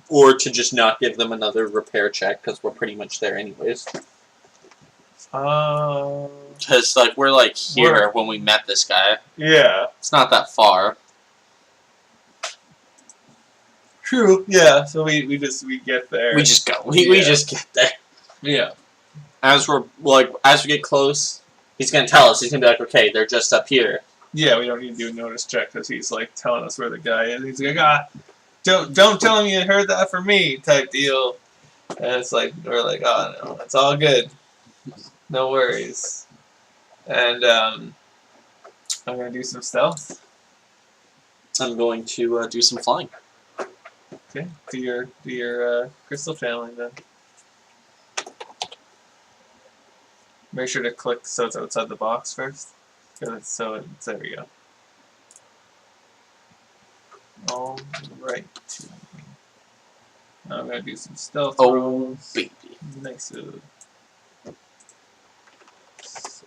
Or to just not give them another repair check, because we're pretty much there anyways. Because, like, we're, like, here when we met this guy. Yeah. It's not that far. True. Yeah. So we get there. We just go. We just get there. Yeah. As we get close, he's gonna tell us. He's gonna be like, okay, they're just up here. Yeah, we don't need to do a notice check because he's like telling us where the guy is. He's like, don't tell him you heard that from me, type deal. And it's like we're like, oh no, it's all good, no worries. And I'm gonna do some stealth. I'm going to do some flying. Okay, do your crystal channeling then. Make sure to click so it's outside the box first. There we go. All right. Now I'm gonna do some stealth rolls. Baby. Nice.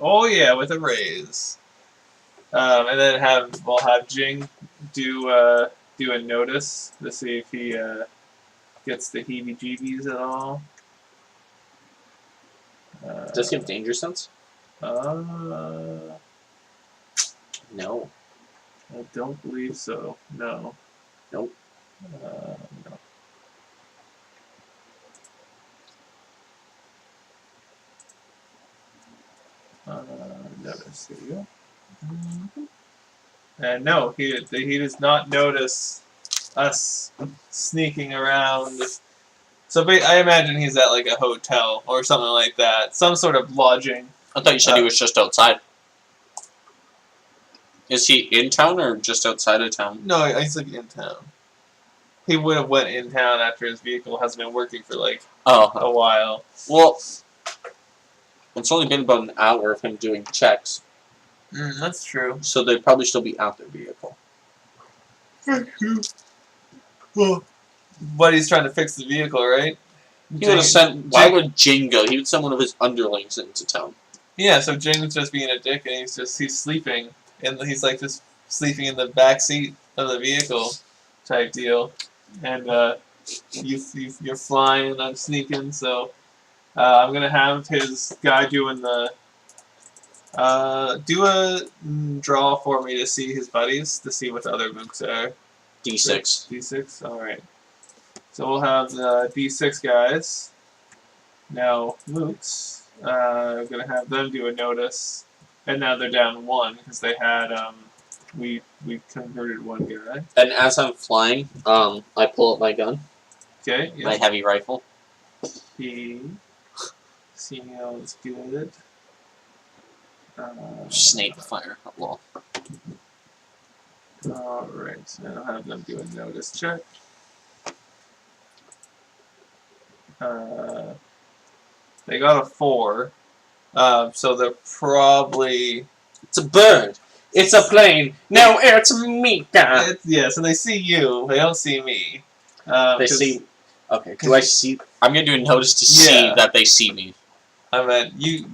Oh yeah, with a raise. And then we'll have Jing do a notice to see if he gets the heebie-jeebies at all. Does he have danger sense? No, I don't believe so. No. Nope. No. Notice. Here we go. And no, he does not notice us sneaking around. So I imagine he's at like a hotel or something like that, some sort of lodging. I thought you said he was just outside. Is he in town or just outside of town? No, he's like in town. He would have went in town after his vehicle hasn't been working for like a while. Well, it's only been about an hour of him doing checks. That's true. So they'd probably still be at their vehicle. Well, but he's trying to fix the vehicle, right? He would have sent. Why would Jing go? He would send one of his underlings into town. Yeah, so Jing's just being a dick, and he's sleeping, and he's like just sleeping in the back seat of the vehicle, type deal, and you're flying, I'm sneaking, so I'm gonna have his guy doing the do a draw for me to see his buddies, to see what the other mooks are. D6. D6, alright. So we'll have the D6 guys. Now, mooks, I'm going to have them do a notice. And now they're down 1, because they had, we converted one guy. And as I'm flying, I pull up my gun. Okay, yeah. My heavy rifle. Sounds good. Snake fire. Well. Alright, and I'll have them do a notice check. They got a 4. So they're probably... It's a bird. It's a plane. No, it's me. Yeah, so they see you. They don't see me. They see... Okay, do I see... I'm going to do a notice to see that they see me. I meant, you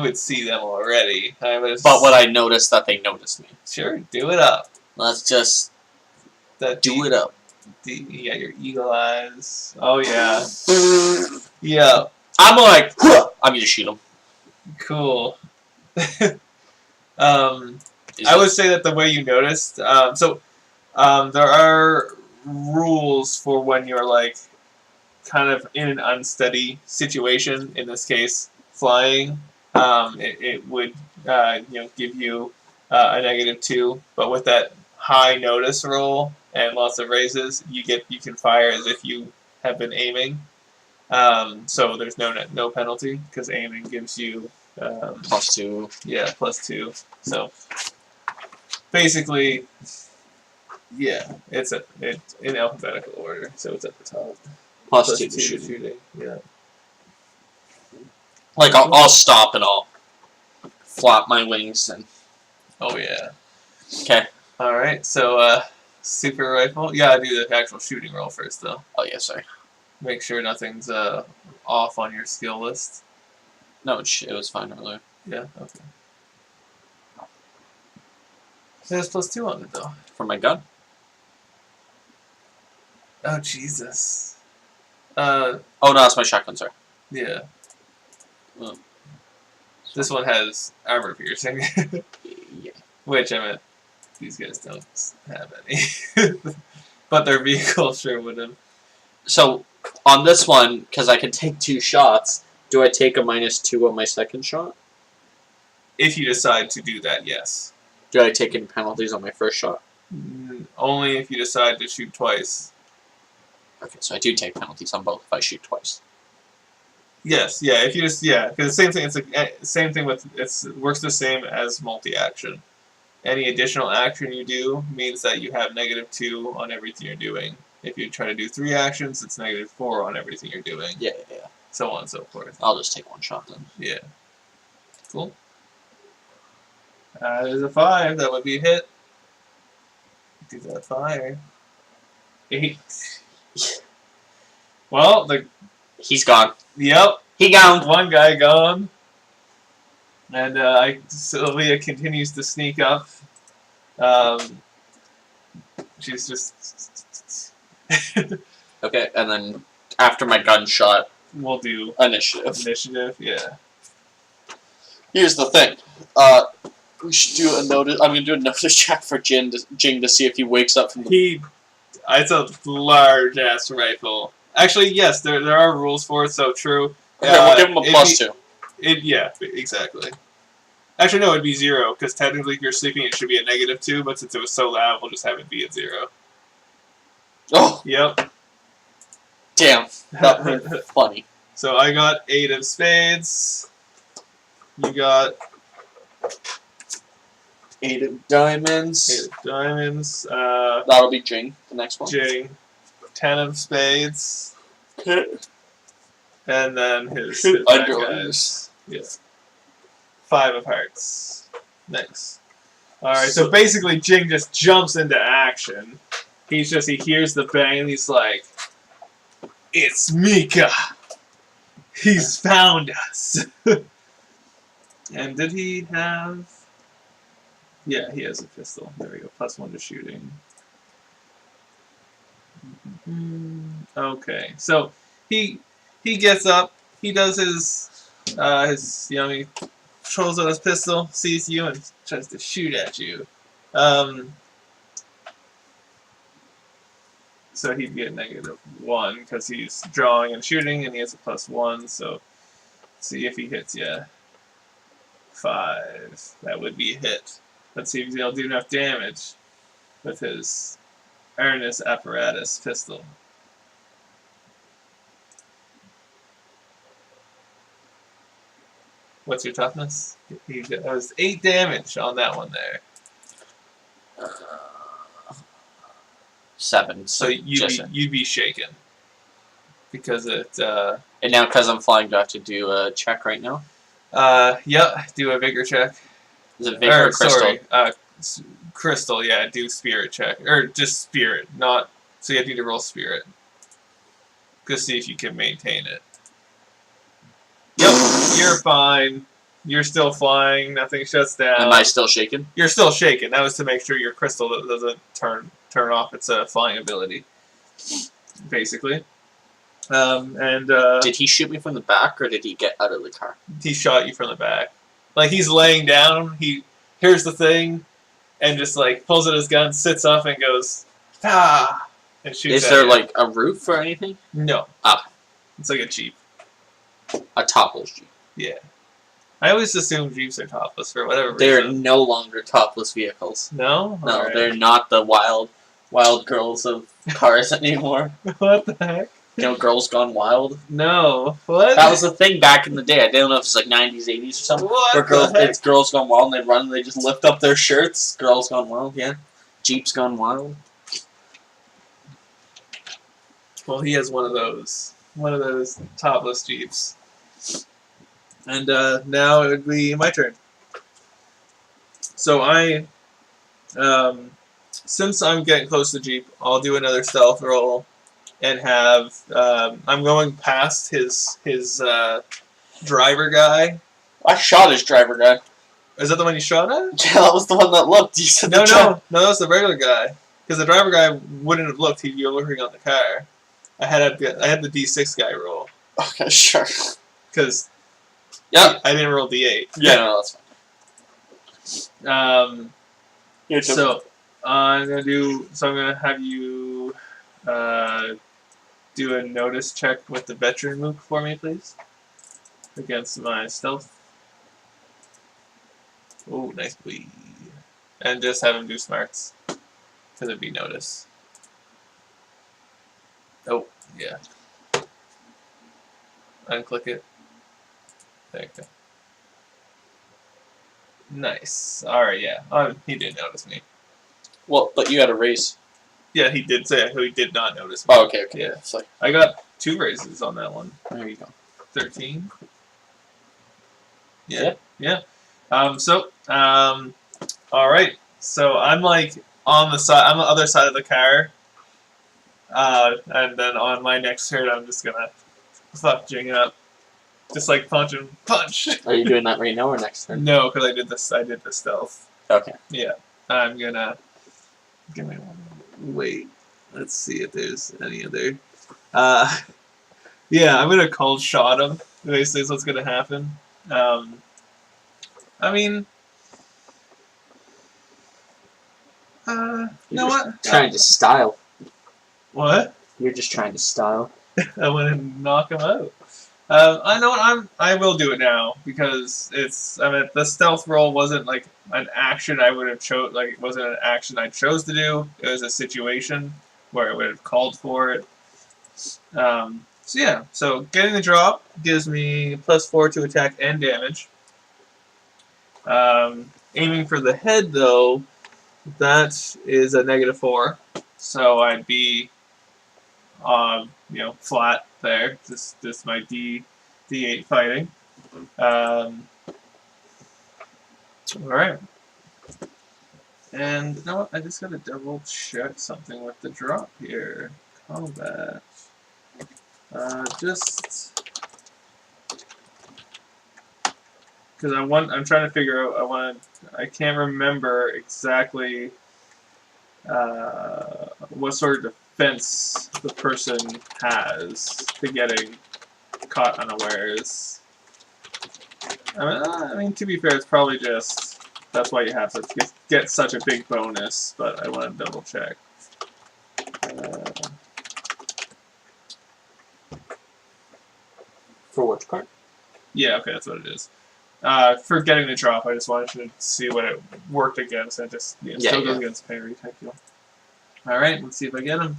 would see them already. But would I notice that they notice me? Sure, do it up. Let's just do it up. You got your eagle eyes. Oh, yeah. Yeah. I'm like, I'm going to shoot him. Cool. I would say that the way you noticed, there are rules for when you're like kind of in an unsteady situation. In this case, flying. It would give you a -2, but with that high notice roll and lots of raises, you can fire as if you have been aiming. So there's no penalty because aiming gives you +2. Yeah, +2. So basically, yeah, it's in alphabetical order, so it's at the top. +2 to shooting. Yeah. Like I'll stop and I'll flap my wings and. Oh yeah. Okay. All right. So super rifle. Yeah, I do the actual shooting roll first though. Oh yeah, sorry. Make sure nothing's off on your skill list. No, it was fine earlier. Yeah. Okay. There's +2 on it though. For my gun. Oh Jesus. Oh no, that's my shotgun, sorry. Yeah. Well, this one has armor piercing. Yeah. Which, I meant, these guys don't have any. But their vehicle sure would have. So, on this one, because I can take 2 shots, do I take a -2 on my second shot? If you decide to do that, yes. Do I take any penalties on my first shot? Only if you decide to shoot twice. Okay, so I do take penalties on both if I shoot twice. Yes, yeah. If you just because the same thing. It's like same thing with it works the same as multi-action. Any additional action you do means that you have -2 on everything you're doing. If you try to do 3 actions, it's -4 on everything you're doing. Yeah. So on and so forth. I'll just take 1 shot then. Yeah. Cool. There's a 5. That would be a hit. Do that fire. 8. Well, He's gone. Yep. He gone. One guy gone. And Sylvia continues to sneak up. She's just... Okay, and then after my gunshot, we'll do initiative. Initiative, yeah. Here's the thing. We should do a notice. I'm gonna do a notice check for Jing to see if he wakes up from the. It's a large ass rifle. Actually, yes, there are rules for it. So true. Okay, we'll give him a +2. Yeah, exactly. Actually, no, it'd be 0 because technically, if you're sleeping, it should be a -2. But since it was so loud, we'll just have it be at 0. Oh. Yep. Damn. That was funny. So I got 8 of spades. You got 8 of diamonds. 8 of diamonds. That'll be Jing, the next one. Jing. 10 of spades. Okay. And then his underlings. Yeah. 5 of hearts. Nice. Alright, so basically Jing just jumps into action. He hears the bang and he's like, "It's Mika! He's found us!" And did he have... Yeah, he has a pistol. There we go. +1 to shooting. Okay, so he gets up. He does his he controls out his pistol, sees you, and tries to shoot at you. So he'd get -1 because he's drawing and shooting, and he has a +1. So let's see if he hits you. 5. That would be a hit. Let's see if he'll do enough damage with his Ernest apparatus pistol. What's your toughness? That was 8 damage on that one there. 7. So you'd be shaken because it. And now, because I'm flying, do I have to do a check right now? Yeah. Do a vigor check. Is it vigor or crystal? Sorry, crystal. Yeah, do spirit check or just spirit, not. So you need to roll spirit. Just see if you can maintain it. Yep, you're fine. You're still flying. Nothing shuts down. Am I still shaking? You're still shaking. That was to make sure your crystal doesn't turn off its flying ability. Basically. Did he shoot me from the back, or did he get out of the car? He shot you from the back. Like, he's laying down, he hears the thing, and just, like, pulls out his gun, sits up, and goes, "Ah!" and shoots Is there, like, a roof or anything? No. Ah. It's like a Jeep. A topless Jeep. Yeah. I always assume Jeeps are topless for whatever reason. They're no longer topless vehicles. No? No, Alright. they're not the wild girls of cars anymore. What the heck? You know, Girls Gone Wild? No. What? That was the thing back in the day. I don't know if it's like 90s, 80s or something. What Where the heck? it's Girls Gone Wild and they run and they just lift up their shirts. Girls Gone Wild, yeah. Jeeps Gone Wild. Well, he has one of those. One of those topless Jeeps. And now it would be my turn. So since I'm getting close to the Jeep, I'll do another stealth roll and have, I'm going past his driver guy. I shot his driver guy. Is that the one you shot at? Yeah, that was the one that looked. You said No, that was the regular guy. Because the driver guy wouldn't have looked, he'd be looking on the car. I had the D6 guy roll. Okay, sure. Because yeah, I didn't roll D8. Yeah, no, that's fine. So I'm gonna have you do a notice check with the veteran move for me, please, against my stealth. Oh, nice boy. And just have him do smarts, because it'd be notice. Oh, yeah. Unclick it. There you go. Nice. Alright, yeah. He did notice me. Well, but you had a raise. Yeah, he did say he did not notice me. Oh, okay. Yeah. It's like, I got 2 raises on that one. there you go. 13. Yeah. Yeah. All right. So I'm like on the side. I'm on the other side of the car. And then on my next turn, I'm just gonna fuck Jing up, just like punch him, punch. Are you doing that right now or next turn? No, because I did this. I did the stealth. Okay. Yeah. I'm gonna. Give me one. Wait. Let's see if there's any other. Yeah, I'm gonna cold shot him. Basically, is what's gonna happen. I mean, you know what? Trying to style. What? You're just trying to style. I want to knock him out. I know what I will do it now because it's. I mean, the stealth roll wasn't like an action I would have chose. Like, it wasn't an action I chose to do. It was a situation where I would have called for it. So yeah. So getting the drop gives me +4 to attack and damage. Aiming for the head though, that is a -4. So I'd be, flat there. Just my D8 fighting. All right. And you know what? I just gotta double check something with the drop here. Combat. Just because I'm trying to figure out. I can't remember exactly what sort of defense the person has to getting caught unawares. I mean, to be fair, it's probably just that's why you have to get such a big bonus. But I want to double check. For which part? Yeah, okay, that's what it is. For getting the drop, I just wanted to see what it worked against. And still goes against parry type deal. All right, let's see if I get him.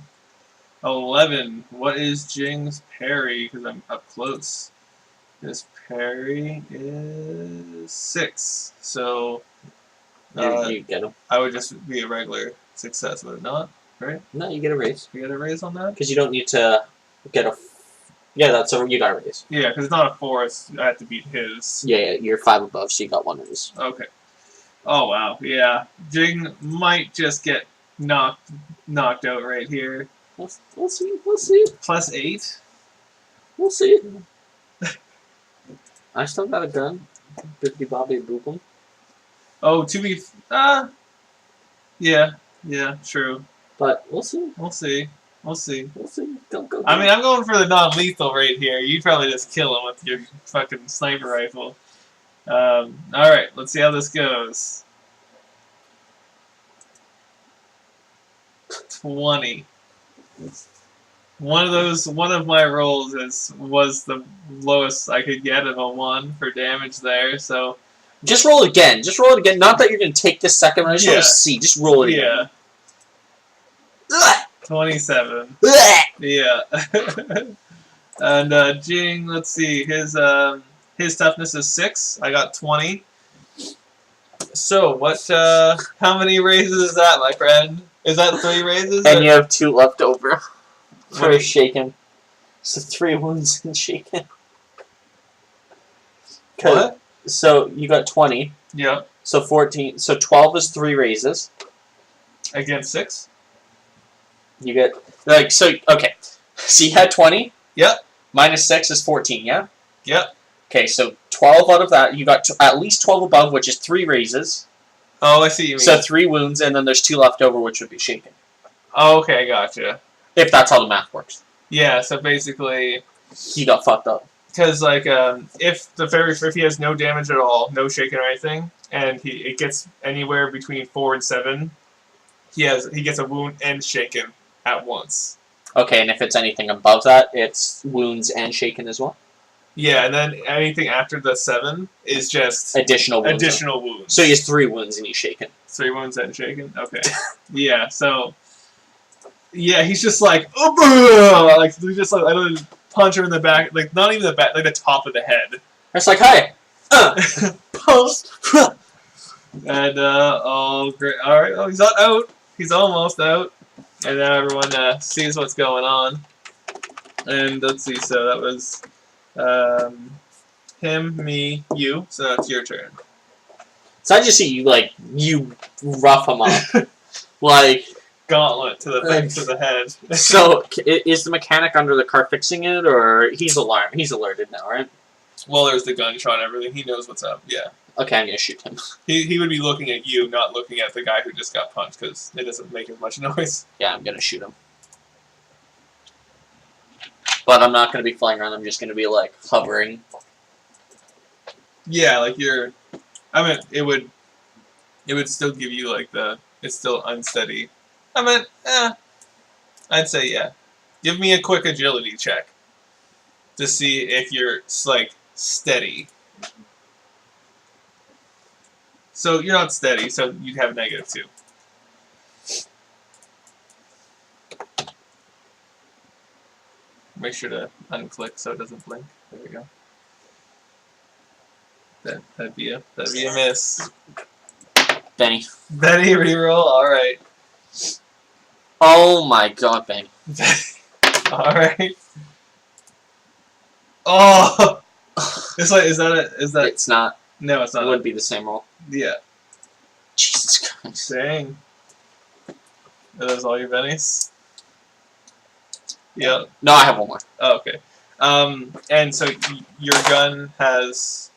11. What is Jing's parry? Because I'm up close. His parry is 6. So You get him. I would just be a regular success, would it not? Right? No, you get a raise. You get a raise on that? Because you don't need to get a. Yeah, that's a you got a raise. Yeah, because it's not a 4. I have to beat his. Yeah, you're 5 above, so you got 1 raise. Okay. Oh wow, yeah. Jing might just get knocked out right here. We'll see. We'll see. +8. We'll see. I still got a gun. Bippity bobbity boop 'em. Oh, to be yeah, true. But we'll see. We'll see. We'll see. We'll see. Go. I mean, I'm going for the non-lethal right here. You'd probably just kill him with your fucking sniper rifle. All right, let's see how this goes. 20. One of my rolls was the lowest I could get of a 1 for damage there. So just roll again. Just roll it again. Not that you're gonna take this second one. I just want to see. Just roll it again. Yeah. 27. Yeah. And Jing, let's see. His toughness is 6. I got 20. So what? How many raises is that, my friend? Is that 3 raises? And you have 2 left over for What? shaken. So 3 wounds and shaken. What? So you got 20. Yeah. So 14. So 12 is 3 raises. Against 6. You get okay. So you had 20. Yep. Minus 6 is 14. Yeah. Yep. Okay. So 12 out of that, you got at least 12 above, which is 3 raises. Oh, I see what you mean. So 3 wounds, and then there's 2 left over, which would be shaken. Oh, okay, gotcha. If that's how the math works. Yeah. So basically, You got fucked up. because like if he has no damage at all, no shaken or anything, and it gets anywhere between 4 and 7, he gets a wound and shaken at once. Okay, and if it's anything above that, it's wounds and shaken as well? Yeah, and then anything after the 7 is just Additional wounds. additional wounds. So he has 3 wounds and he's shaken. 3 wounds and shaken? Okay. Yeah, so... Yeah, he's just like... Oh, like, he's just like... I don't punch him in the back. Like, not even the back, like the top of the head. It's like, hey! Post! And, oh, great. Alright, oh, he's not out. He's almost out. And now everyone sees what's going on. And let's see, so that was him, me, you. So that's your turn. So I just see you you rough him up, like Gauntlet to the back to the head. So is the mechanic under the car fixing it, or he's alarmed? He's alerted now, right? Well, there's the gunshot and everything. He knows what's up. Yeah. Okay, I'm gonna shoot him. He would be looking at you, not looking at the guy who just got punched, because it doesn't make as much noise. Yeah, I'm gonna shoot him. But I'm not gonna be flying around. I'm just gonna be hovering. Yeah, like you're. I mean, it would still give you it's still unsteady. I mean, I'd say yeah. Give me a quick agility check to see if you're steady. So you're not steady, so you'd have -2. Make sure to unclick so it doesn't blink. There we go. That'd be a miss. Benny. Benny reroll. All right. Oh my God, Benny. All right. Oh. Is that? It's not. No, it's not. It would be the same roll. Yeah. Jesus Christ. Dang. Are those all your bennies? Yeah. No, I have one more. Oh, okay. And so your gun has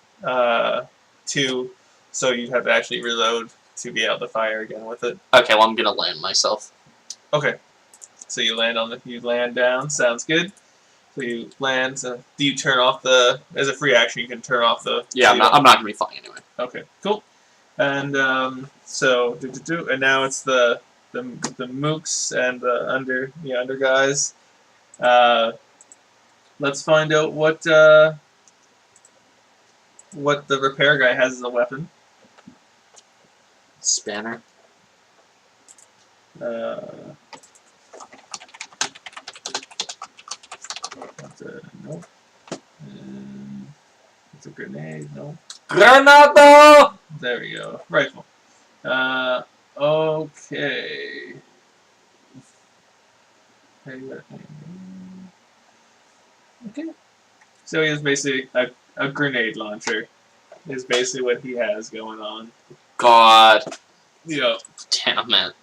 2, so you have to actually reload to be able to fire again with it. Okay, well I'm gonna land myself. Okay. So you land down. Sounds good. So you land. Do you turn off the? As a free action, you can turn off the. Yeah, I'm not gonna be flying anyway. Okay, cool. And so and now it's the mooks and the under guys. Let's find out what the repair guy has as a weapon. Spanner. Nope. It's a grenade. Nope. Granado! There we go. Rifle. Okay. Okay. So he has basically a grenade launcher. Is basically what he has going on. God. Yeah. Damn it.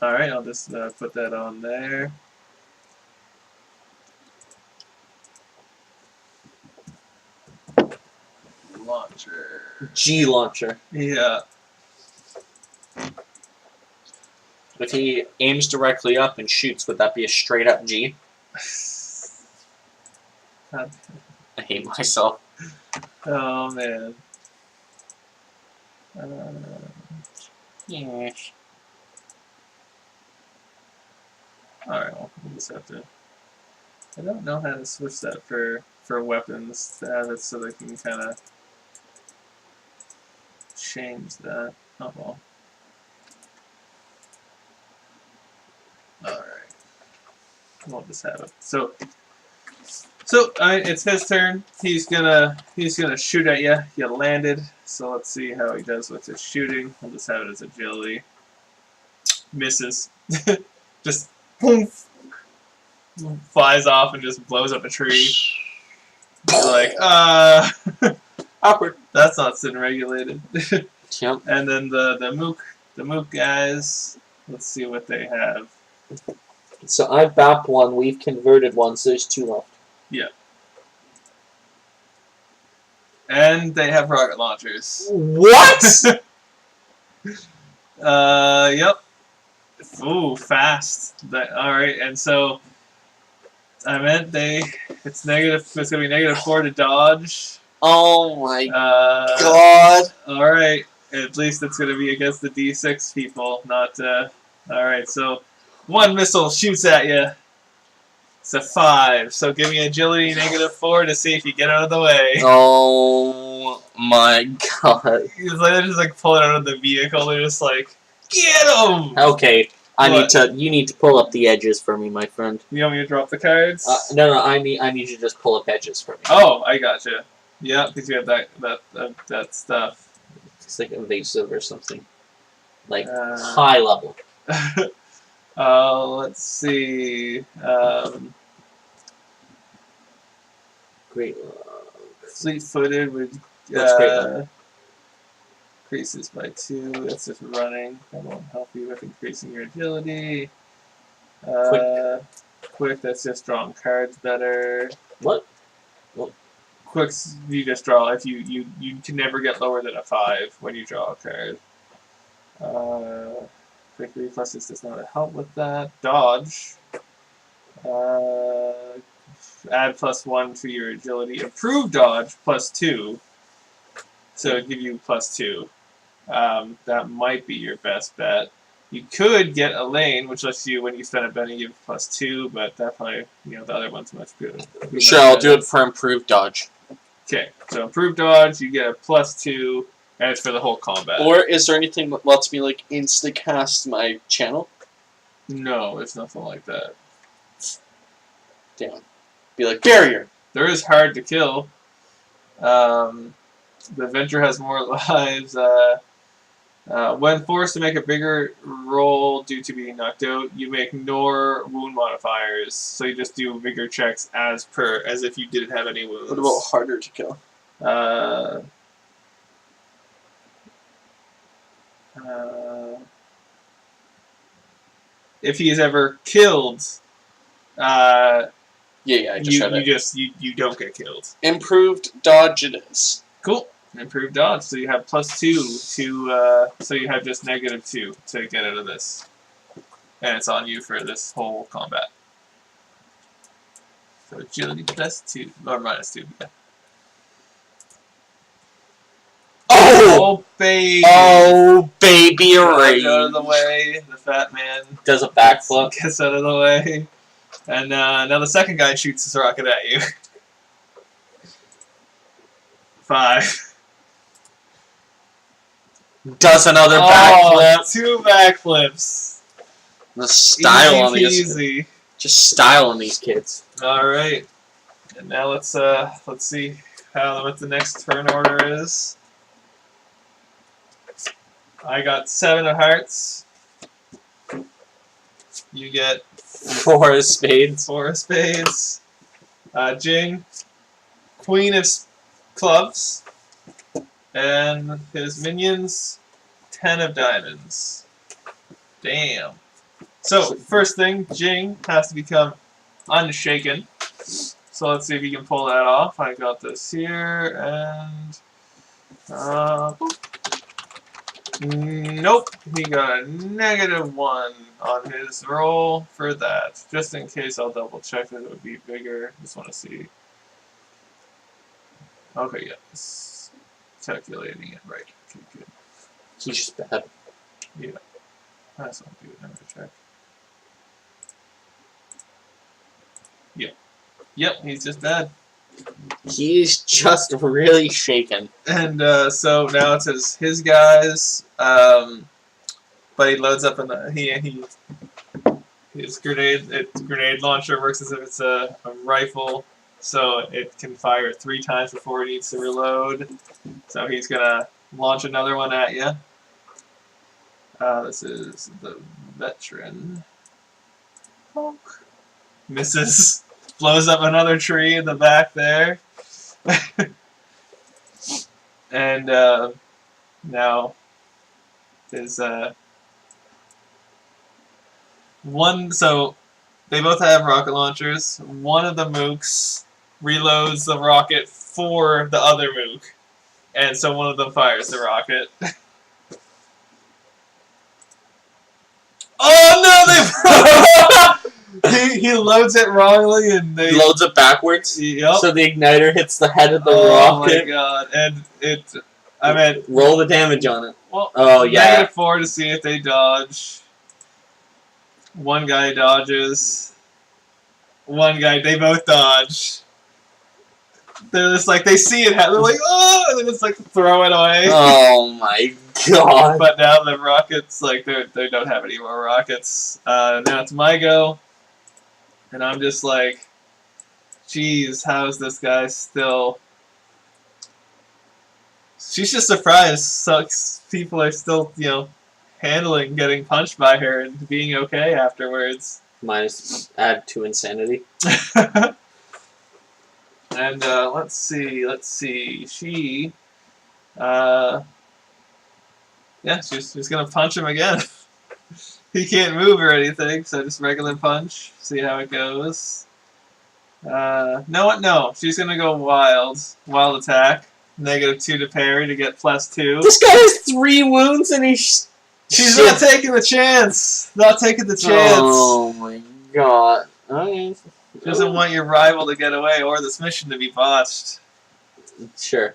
Alright, I'll just put that on there. Launcher. G launcher. Yeah. If he aims directly up and shoots, would that be a straight up G? I hate myself. Oh man. Yeah. Alright, well, we'll just have to. I don't know how to switch that for weapons to have it so they can kind of change that. Oh well. Alright. We'll just have it. So it's his turn. He's gonna shoot at you. You landed. So let's see how he does with his shooting. We'll just have it as agility. Misses. Just poof. Flies off and just blows up a tree. You're like, Awkward. That's not sin regulated. Yep. And then the mook guys. Let's see what they have. So I bapped one, we've converted one, so there's 2 left. Yeah. And they have rocket launchers. What? Yep. Ooh, fast. Alright, and so I meant it's gonna be -4 to dodge. Oh my God. Alright. At least it's gonna be against the D6 people, not alright, so 1 missile shoots at you. It's a 5, so give me agility -4 to see if you get out of the way. Oh my God. It's like they're just pulling out of the vehicle. They're just like, get him. Okay, you need to pull up the edges for me, my friend. You want me to drop the cards? No, I need you to just pull up edges for me. Oh, I gotcha. Yeah, because you have that stuff. It's like evasive or something, like high level. Let's see. Great. Fleet-footed would What's great luck? increases by 2. That's just running. That won't help you with increasing your agility. Quick. That's just drawing cards better. What? Quicks, you just draw. If you can never get lower than a 5 when you draw a card. Quick reflexes does not help with that. Dodge. Add +1 to your agility. Improve dodge +2. So it'd give you +2. That might be your best bet. You could get a lane, which lets you, when you spend a penny, give +2, but that probably, the other one's much good. Sure, I'll do it for improved dodge. Okay, so improved dodge, you get a +2, and it's for the whole combat. Or is there anything that lets me like instantly cast my channel? No, it's nothing like that. Damn. Be like barrier. There is hard to kill. The Venture has more lives. When forced to make a bigger roll due to being knocked out, you make no wound modifiers. So you just do vigor checks as if you didn't have any wounds. What about harder to kill? If he is ever killed, I just read it. You don't get killed. Improved dodge it is. Cool. Improved dodge, so you have +2 to, so you have just -2 to get out of this. And it's on you for this whole combat. So agility +2, or -2, yeah. Oh, baby! Oh, baby, Rage. Out of the way, the fat man. Does a backflip. Gets out of the way. And now the second guy shoots his rocket at you. 5. Does another backflip. 2 backflips. The style on these. Easy. Just style on these kids. All right. And now let's see what the next turn order is. I got 7 of hearts. You get 4 of spades. 4 of spades. Jing, Queen of clubs. And his minions, 10 of diamonds. Damn. So, first thing, Jing has to become unshaken. So let's see if he can pull that off. I got this here, and... nope. He got a -1 on his roll for that. Just in case, I'll double check that it would be bigger. Just want to see. Okay, yeah. Calculating it right. Okay, good. He's just bad. Yeah. That's not good. Another check. Yep. Yep, he's just bad. He's just really shaken. And so now it says his guys, but he loads up his grenade launcher works as if it's a rifle. So it can fire 3 times before it needs to reload. So he's gonna launch another one at you. This is the veteran. Poke. Misses. Blows up another tree in the back there. And now is one. So they both have rocket launchers. One of the mooks reloads the rocket for the other mook, and so one of them fires the rocket. Oh no! He loads it wrongly, and they loads it backwards. Yep. So the igniter hits the head of the Oh rocket. my god! And I mean, roll the damage on it. Well, oh yeah. -4 to see if they dodge. One guy dodges. One guy, they both dodge. They're just like, they see it happen, they're like, oh, and then it's like, throw it away. Oh my god. But now the rockets, like, they don't have any more rockets. Now it's my go. And I'm just like, geez, how is this guy still... She's just surprised. Sucks. People are still, handling getting punched by her and being okay afterwards. Minus add 2 insanity. And let's see. She, yeah, she's gonna punch him again. He can't move or anything, so just regular punch. See how it goes. No, she's gonna go wild attack. -2 to parry to get +2. This guy has 3 wounds and he's... She's not taking the chance. Not taking the chance. Oh my god. Okay. She doesn't want your rival to get away or this mission to be botched. Sure.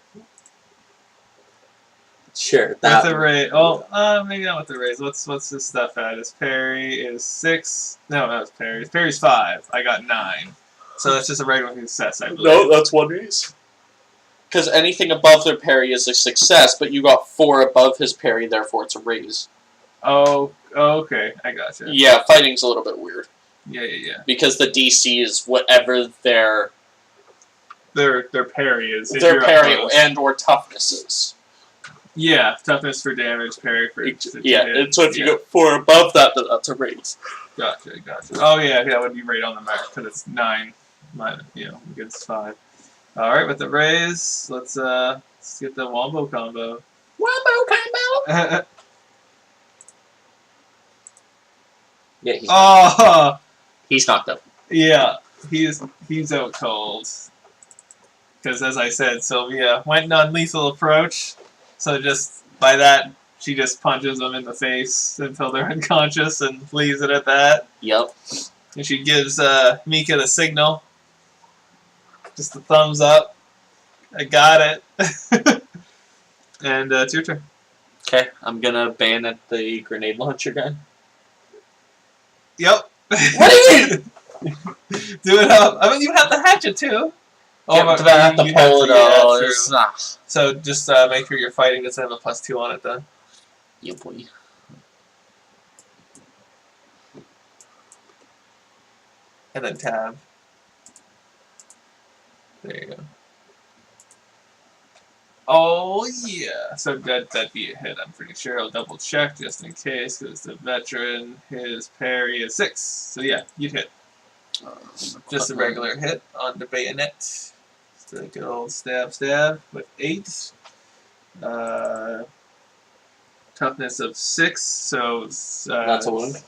Sure. With the raise. Oh, maybe not with the raise. What's his stuff at? His parry is 6. No, that was parry. His parry's 5. I got 9. So that's just a regular success, I believe. No, that's 1 raise. Because anything above their parry is a success, but you got 4 above his parry, therefore it's a raise. Oh, okay. I gotcha. Yeah, fighting's a little bit weird. Yeah. Because the DC is whatever their parry is. Their parry and or toughness is. Yeah, toughness for damage, parry for yeah, and so if you get 4 above that, then that's a raise. Gotcha. Oh yeah, that would be right on the mark because it's 9 minus, against 5. All right, with the raise, let's get the wombo combo. Wombo combo. Yeah, he's knocked up. Yeah, he's out cold. Because as I said, Sylvia went non-lethal approach, so just by that she just punches them in the face until they're unconscious and leaves it at that. Yep. And she gives Mika the signal. Just a thumbs up. I got it. And it's your turn. Okay, I'm gonna bayonet the grenade launcher gun. Yep. What do you mean? Do it up. I mean, you have the hatchet too. Oh, but I have to pull it all. So just make sure your fighting doesn't have a +2 on it then. Yeah, boy. And then tab. There you go. Oh yeah, so that'd be a hit. I'm pretty sure. I'll double check just in case, because the veteran, his parry is 6. So yeah, you'd hit. Just a regular hit on the bayonet. Just a good old stab with 8. Toughness of 6. So that's a wound.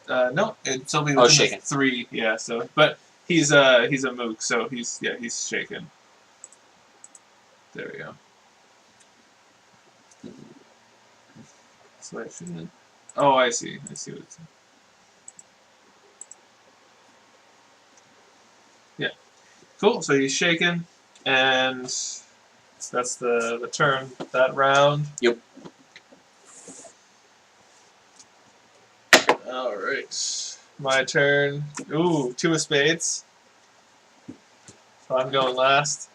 No, it's only within shaken. 3. Yeah. So, but he's a mook, so he's shaken. There we go. So I shouldn't. Oh, I see. I see what it's. Yeah. Cool. So he's shaken, and that's the turn that round. Yep. All right. My turn. Ooh, 2 of spades. So I'm going last.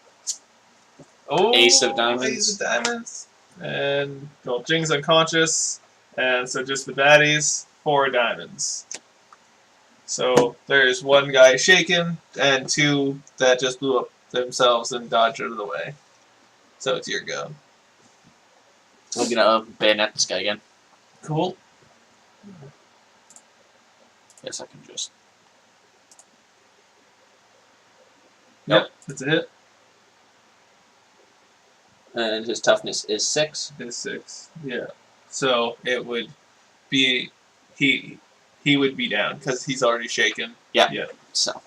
Oh, Ace of diamonds. Ace of diamonds. And, well, Jing's unconscious. And so just the baddies, 4 diamonds. So there's 1 guy shaken, and 2 that just blew up themselves and dodged out of the way. So it's your go. I'm gonna bayonet this guy again. Cool. Guess I can just... Yep, that's a hit. And his toughness is 6. Is 6, yeah. So it would be he would be down because he's already shaken. Yeah. Yep. So.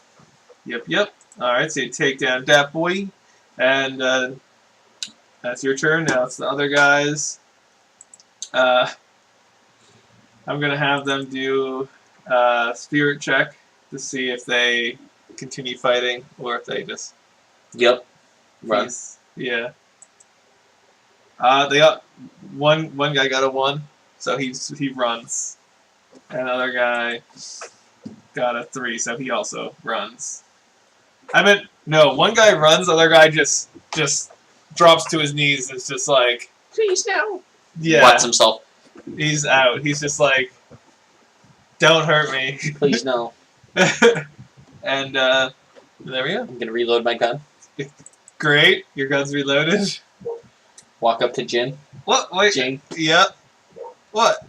Yep. All right. So you take down that boy, and that's your turn. Now it's the other guys. I'm gonna have them do a spirit check to see if they continue fighting or if they just. Yep. Run. Yeah. They got one guy got a 1, so he runs. Another guy got a 3, so he also runs. I meant no, one guy runs, the other guy just drops to his knees and is just like, please no. Yeah. Whats himself. He's out. He's just like, don't hurt me. Please no. And there we go. I'm gonna reload my gun. Great, your gun's reloaded. Walk up to Jin. What? Wait. Jing. Yeah. What?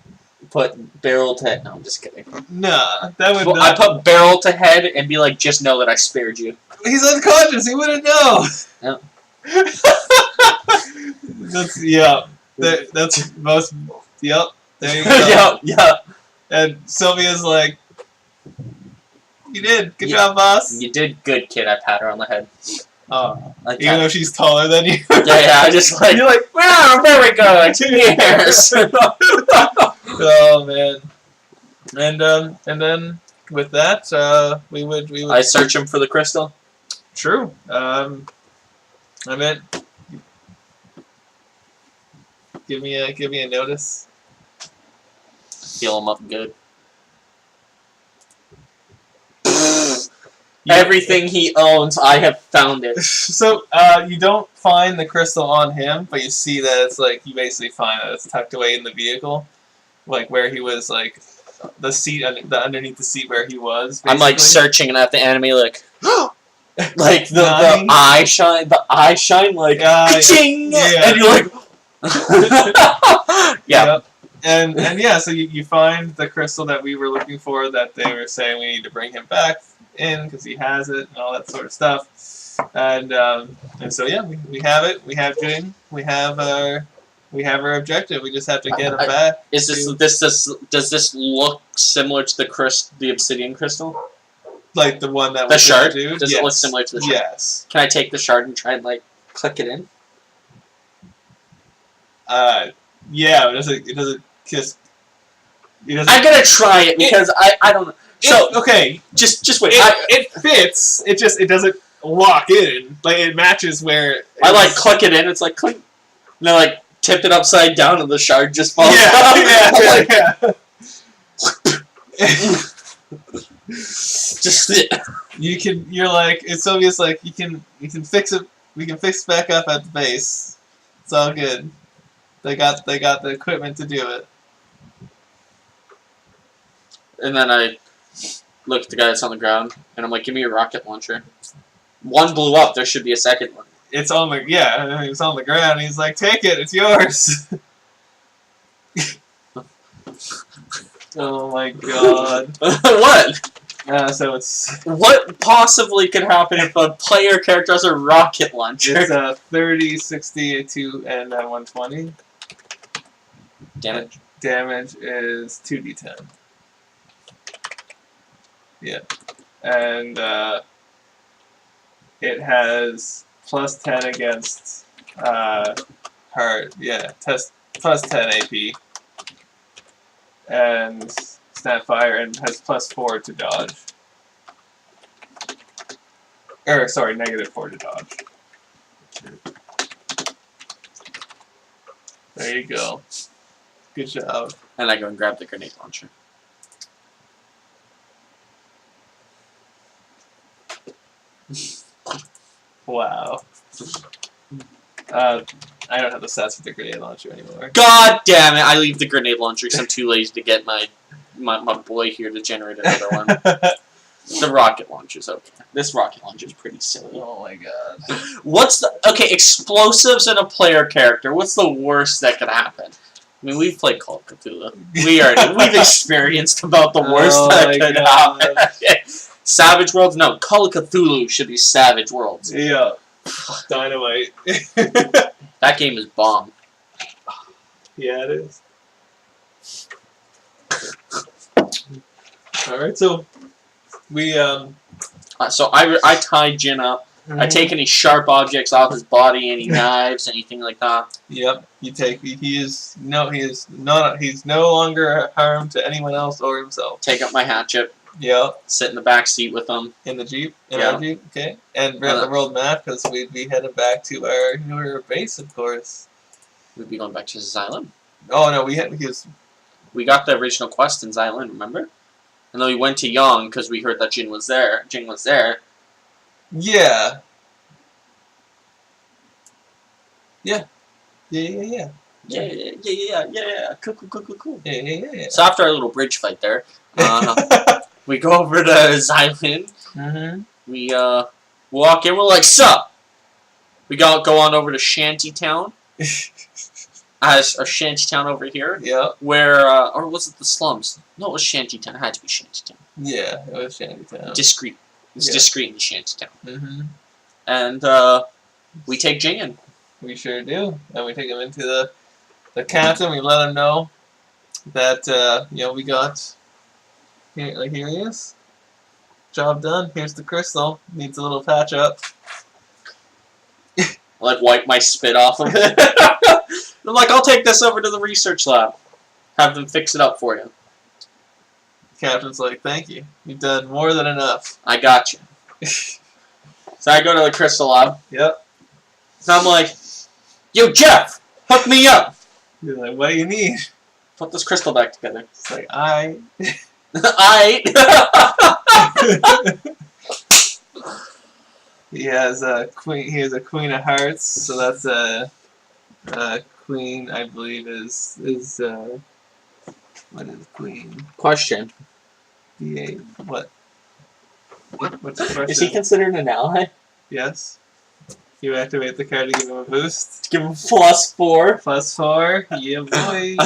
Put barrel to head. No, I'm just kidding. Nah, that would Well, I put barrel to head and be like, just know that I spared you. He's unconscious. He wouldn't know. Yeah. That's most. Yep. There you go. yeah. And Sylvia's like, "You did. Good job, boss." You did good, kid. I pat her on the head. Oh, Like even though she's taller than you. yeah. I just like. You're like, wow, very good. Yes. oh man. And then with that, we would. I search him for the crystal. True. I meant. Give me a notice. Heal him up good. Everything he owns, I have found it. So, you don't find the crystal on him, but you see that it's like, you basically find that it's tucked away in the vehicle. Like, where he was, like, the seat, underneath the seat where he was, basically. I'm, like, searching, and I have the enemy, like, like, the eye shine, like, ka-ching! Yeah. And you're like, yeah. Yep. And yeah, so you find the crystal that we were looking for, that they were saying we need to bring him back in because he has it and all that sort of stuff. And so yeah, we have it. We have Jing. We have our objective. We just have to get him back. Does this look similar to the obsidian crystal? Like the one that the was shard? Dude? Does it look similar to the shard? Yes. Can I take the shard and try and like click it in? Yeah, it doesn't kiss. I'm gonna try it because I don't know. So okay, just wait. It fits. It doesn't lock in. Like it matches where. I like click it in. It's like click. And I like tip it upside down, and the shard just falls yeah, out. Yeah. Just You're like, it's obvious. Like you can fix it. We can fix it back up at the base. It's all good. They got the equipment to do it. And then I look at the guy that's on the ground, and I'm like, "Give me your rocket launcher." One blew up. There should be a second one. It's on the it's on the ground. He's like, "Take it. It's yours." Oh my god. What? So it's what possibly could happen if a player character has a rocket launcher? It's 30, 60, 2, and 120. Damage. Damage is 2d10. Yeah, and it has plus 10 against hard. Yeah, test plus 10 AP, and snap fire, and has plus 4 to dodge. Sorry, -4 to dodge. There you go. Good job. And I go and grab the grenade launcher. Wow. I don't have the stats for the grenade launcher anymore. God damn it! I leave the grenade launcher because I'm too lazy to get my boy here to generate another one. The rocket launcher's okay. This rocket launcher's pretty silly. Oh my god. What's the... Okay, explosives in a player character. What's the worst that could happen? I mean, we've played Call of Cthulhu. We've experienced about the worst that could happen. Savage Worlds? No, Call of Cthulhu should be Savage Worlds. Yeah. Dynamite. That game is bomb. Yeah, it is. Alright, so we So I tie Jin up. I take any sharp objects off his body, any knives, anything like that. Yep. You take he's no longer a harm to anyone else or himself. Take up my hatchet. Yep. Sit in the back seat with them. In the Jeep? Our Jeep? Okay. And grab the world map because we'd be headed back to our newer base, of course. We'd be going back to Xylan. Oh no, we got the original quest in Xylan, remember? And then we went to Yang because we heard that Jin was there. Yeah. Yeah. Yeah. Cool. Yeah. So after our little bridge fight there, we go over to Xylan. Mm-hmm. We walk in. We're like, "Sup?" We go on over to Shantytown. as a shantytown over here. Yeah. Where, or was it the slums? No, it was shantytown. It had to be shantytown. Yeah, it was Shantytown. Discreet. It's discreet in shantytown. Mm-hmm. And we take Jay in. We sure do. And we take him into the captain. We let him know that we got here. Like here he is. Job done. Here's the crystal. Needs a little patch up. Like wipe my spit off of it. I'm like, I'll take this over to the research lab. Have them fix it up for you. Captain's like, thank you. You've done more than enough. I got you. So I go to the crystal lab. Yep. And I'm like, yo, Jeff, hook me up. He's like, what do you need? Put this crystal back together. It's like, I. He has a queen. He has a queen of hearts. So that's a queen. I believe is what is queen? Question. D8. What? What's the question? Is he considered an ally? Yes. You activate the card to give him a boost. Give him +4. +4. Yeah, boy.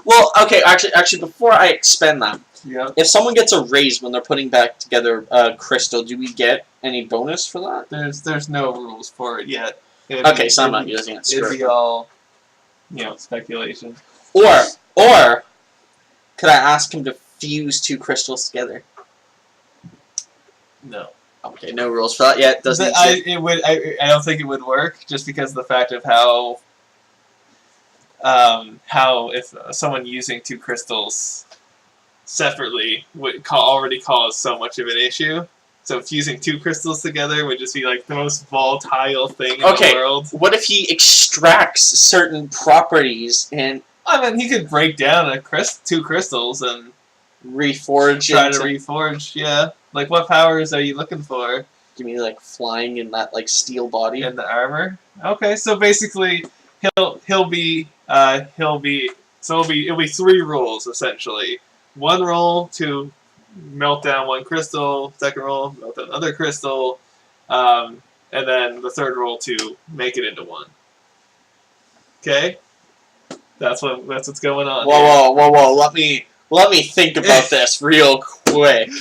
Well, okay. Actually, before I expend that, Yep. if someone gets a raise when they're putting back together a crystal, do we get any bonus for that? There's no rules for it yet. Okay, so I'm not using it. It'd be all, speculation. Or could I ask him to fuse 2 crystals together? No. Okay, no rules for that yet. Doesn't. I don't think it would work just because of the fact of how if someone using 2 crystals separately would already cause so much of an issue. So fusing 2 crystals together would just be like the most volatile thing in the world. What if he extracts certain properties and I mean, he could break down 2 crystals and reforge. Try to reforge, yeah. Like, what powers are you looking for? Give me like flying in that like steel body and the armor. Okay, so basically, it'll be 3 rules essentially. 1 roll to melt down 1 crystal. 2nd roll, melt down another crystal, and then the 3rd roll to make it into 1. Okay, that's what's going on. Whoa! Let me think about this real quick.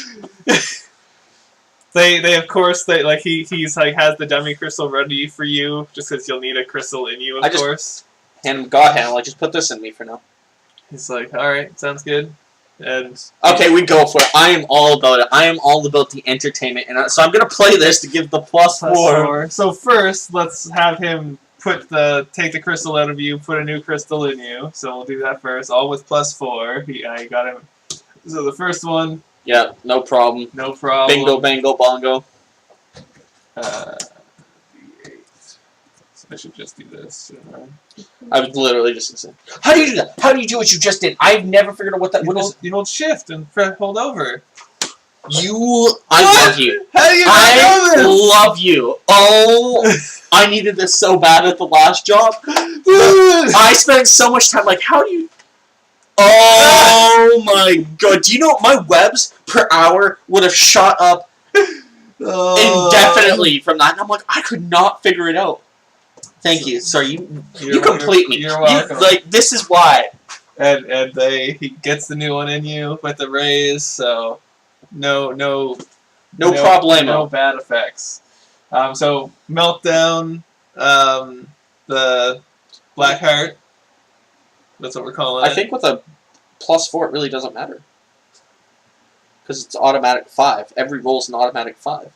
They of course he's like has the dummy crystal ready for you just because you'll need a crystal in you of course. Hand him God hand, like just put this in me for now. He's like, all right, sounds good. And okay, we go for it. I am all about it. I am all about the entertainment, and so I'm gonna play this to give the +4. So first, let's have him take the crystal out of you, put a new crystal in you. So we'll do that first, all with +4. I got him. So the first one. Yeah, no problem. No problem. Bingo, bango, bongo. D8. So I should just do this. I was literally just gonna say, how do you do that? How do you do what you just did? I've never figured out what that is. You hold shift and hold over. I love you. How do you not know this? I love you. Oh, I needed this so bad at the last job. I spent so much time like, how do you... Oh my god. Do you know my webs per hour would have shot up indefinitely from that? And I'm like, I could not figure it out. Thank you. Sorry, you complete me. You're welcome. This is why. And he gets the new one in you with the raise, so no problemo. No bad effects. So meltdown, the black heart. That's what we're calling it. I think with a +4 it really doesn't matter. Because it's automatic 5. Every roll is an automatic 5.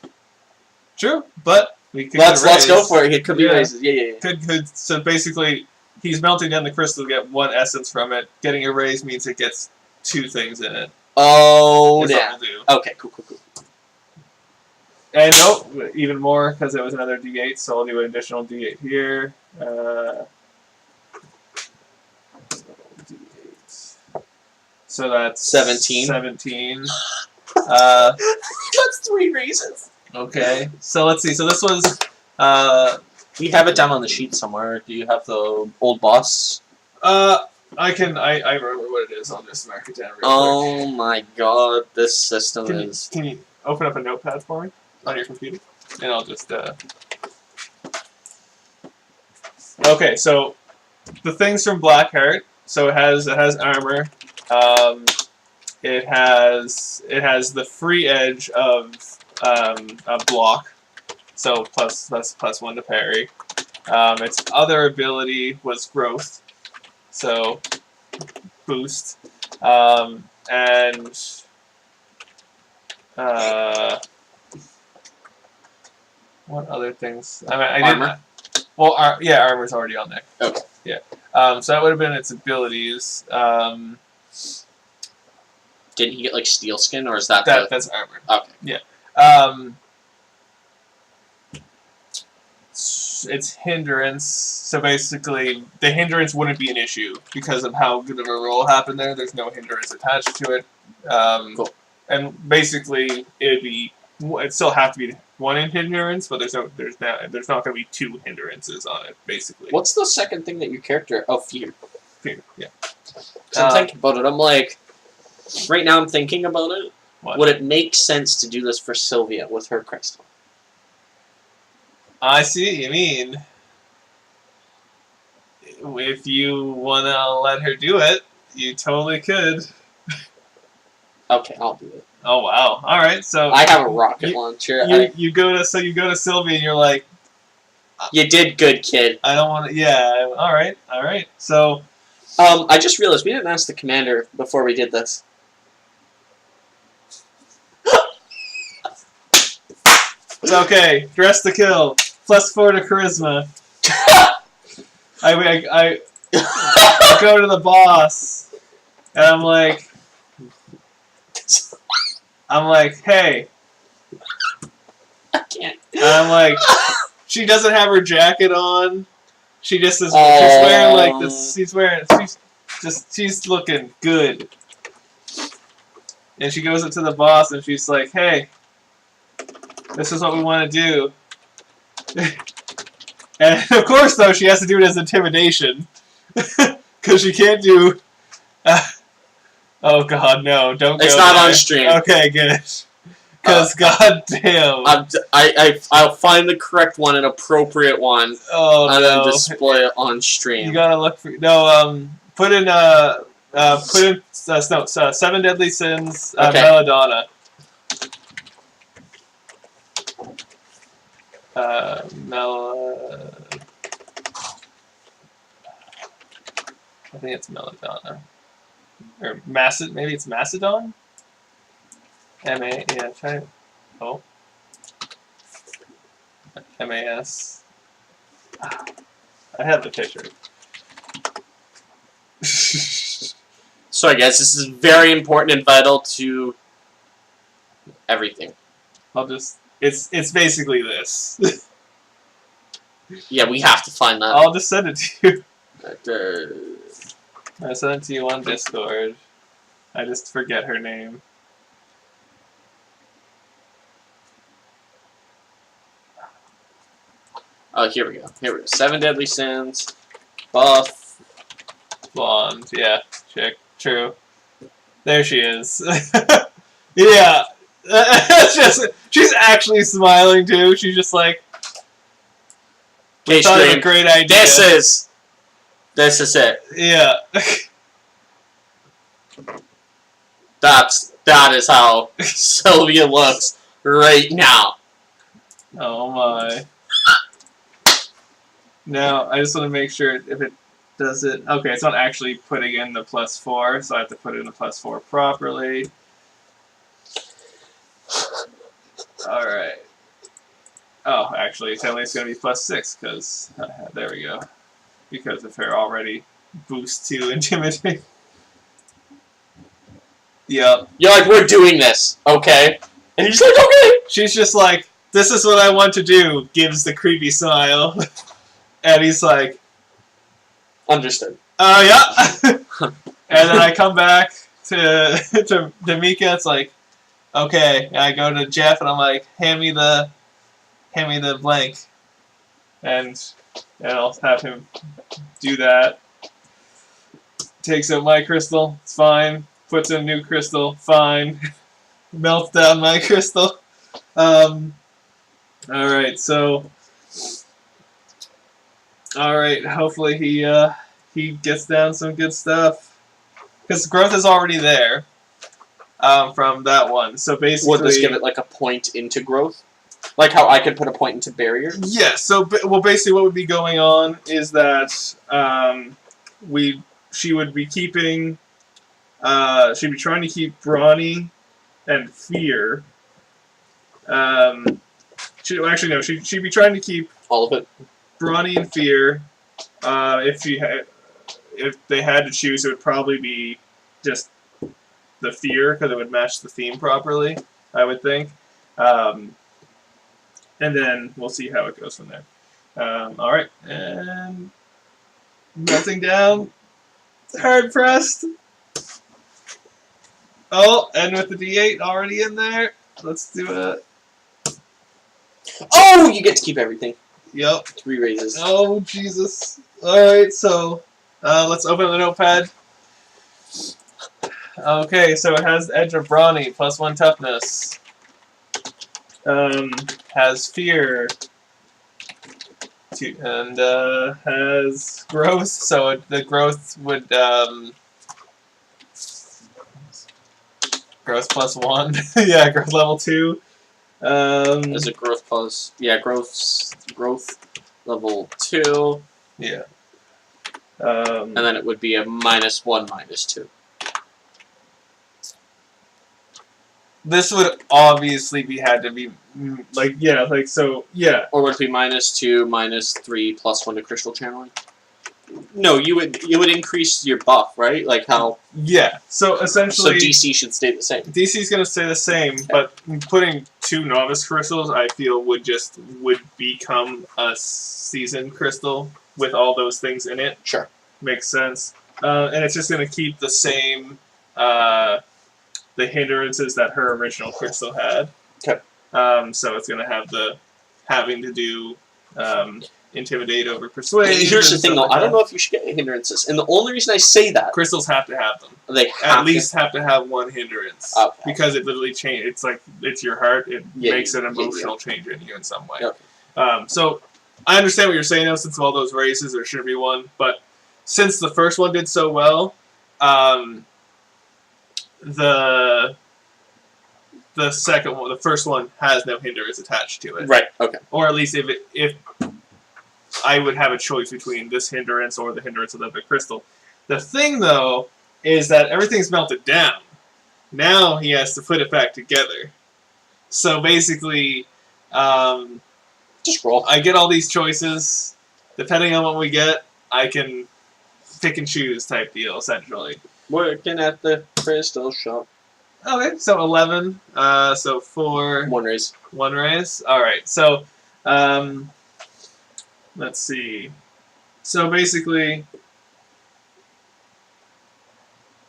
True, but we could let's go for it. It could be raises. Yeah. So basically, he's melting down the crystal to get 1 essence from it. Getting a raise means it gets 2 things in it. Oh, yeah. Okay, cool. And nope, even more because it was another D8, so I'll do an additional D8 here. So that's 17. 17. That's 3 raises. Okay, so let's see. So this was. We have it down on the sheet somewhere. Do you have the old boss? I remember what it is. I'll just mark it down real quick. Oh my god, this system is. Can you open up a notepad for me on your computer? And I'll just. Okay, so the things from Blackheart. So it has armor. It has the free edge of a block. So that's +1 to parry. Its other ability was growth. So boost. And what other things? I mean, I Armor? didn't. Well, yeah, armor's already on there. Okay. Yeah. So that would have been its abilities. Didn't he get like steel skin, or is that That's armor. Okay. Yeah. Its hindrance. So basically, the hindrance wouldn't be an issue because of how good of a roll happened there. There's no hindrance attached to it. Cool. And basically, it'd still have to be one hindrance, but there's not going to be 2 hindrances on it. Basically. What's the second thing that your character? Oh, fear. Fear. Yeah. So I'm thinking about it. I'm like, right now I'm thinking about it. What? Would it make sense to do this for Sylvia with her crystal? I see what you mean. If you want to let her do it, you totally could. Okay, I'll do it. Oh wow! All right, so I have a rocket launcher. You go to Sylvia and you're like, you did good, kid. I don't want to. Yeah. All right. So, I just realized we didn't ask the commander before we did this. it's okay. Dress to kill. +4 to charisma. I go to the boss, and I'm like, hey. I can't. And I'm like, she doesn't have her jacket on. She just is. She's wearing like this. She's looking good. And she goes up to the boss and she's like, "Hey, this is what we want to do." And of course, though, she has to do it as intimidation because she can't do. Oh God, no! Don't go. It's not there. on stream. Okay, good. Because goddamn. I'll find the correct one, an appropriate one, and then display it on stream. You gotta look for put in 7 Deadly Sins, Okay. Belladonna. I think it's Melodonna. Or maybe it's Macedon? M-A, yeah, try it. Oh. M-A-S. I have the picture. Sorry guys, this is very important and vital to everything. It's basically this. Yeah, we have to find that. I'll just send it to you. Uh, I sent it to you on Discord. I just forget her name. Oh, here we go. 7 Deadly Sins. Buff. Blonde. Yeah. Chick. True. There she is. Yeah. She's actually smiling too. She's just like, Okay, thought it was a stream. great idea. This is it. Yeah. That is how Sylvia looks right now. Oh my. Now, I just want to make sure if it does it. Okay, it's not actually putting in the +4, so I have to put in the +4 properly. Alright. Oh, actually, it's only going to be +6, because. There we go. Because of her already boost to intimidate. Yep. You're like, we're doing this, okay? And he's like, okay! She's just like, this is what I want to do, gives the creepy smile. And he's like, understood. Oh, yeah. And then I come back to Mika. It's like, okay. And I go to Jeff and I'm like, hand me the blank, and I'll have him do that. Takes out my crystal. It's fine. Puts in a new crystal. Fine. Melts down my crystal. All right. So. All right. Hopefully he he gets down some good stuff. Because growth is already there from that one. So basically... Would this give it like a point into growth? Like how I could put a point into barrier? Yeah, so basically what would be going on is that she would be keeping... she'd be trying to keep Brawny and Fear. She'd be trying to keep... All of it? Brawny and Fear. If they had to choose, it would probably be just the Fear, because it would match the theme properly, I would think. And then we'll see how it goes from there. Alright, and melting down. Hard pressed. Oh, and with the D8 already in there, let's do it. Oh, you get to keep everything. Yep. 3 raises. Oh, Jesus. Alright, so let's open the notepad. Okay, so it has the Edge of Brawny, +1 toughness. Has Fear. And has Growth, so the Growth would... Growth +1. Yeah, Growth level 2. As a growth plus... Yeah, growth level 2. Yeah. And then it would be a -1, -2. This would obviously had to be so yeah. Or would it be -2, -3, +1 to crystal channeling? No, you would increase your buff, right? Like how... Yeah, so essentially... So DC should stay the same. DC is going to stay the same, but putting 2 novice crystals, I feel, would become a seasoned crystal with all those things in it. Sure. Makes sense. And it's just going to keep the same... the hindrances that her original crystal had. Okay. So it's going to have the having to do intimidate over persuade. Here's the thing, though. I don't know if you should get hindrances, and the only reason I say that crystals have to have them. They have at least have to have 1 hindrance because it literally changes. It's like it's your heart. It makes an emotional change in you in some way. Yeah. So I understand what you're saying now. Since of all those races, there shouldn't be one. But since the first one did so well, the second one, the first one, has no hindrance attached to it. Right. Okay. Or at least if I would have a choice between this hindrance or the hindrance of the big crystal. The thing, though, is that everything's melted down. Now he has to put it back together. So basically, just roll. I get all these choices. Depending on what we get, I can pick and choose type deal, essentially. Working at the crystal shop. Okay, so 11. So 4. 1 raise. 1 raise. Alright, so, let's see. So basically,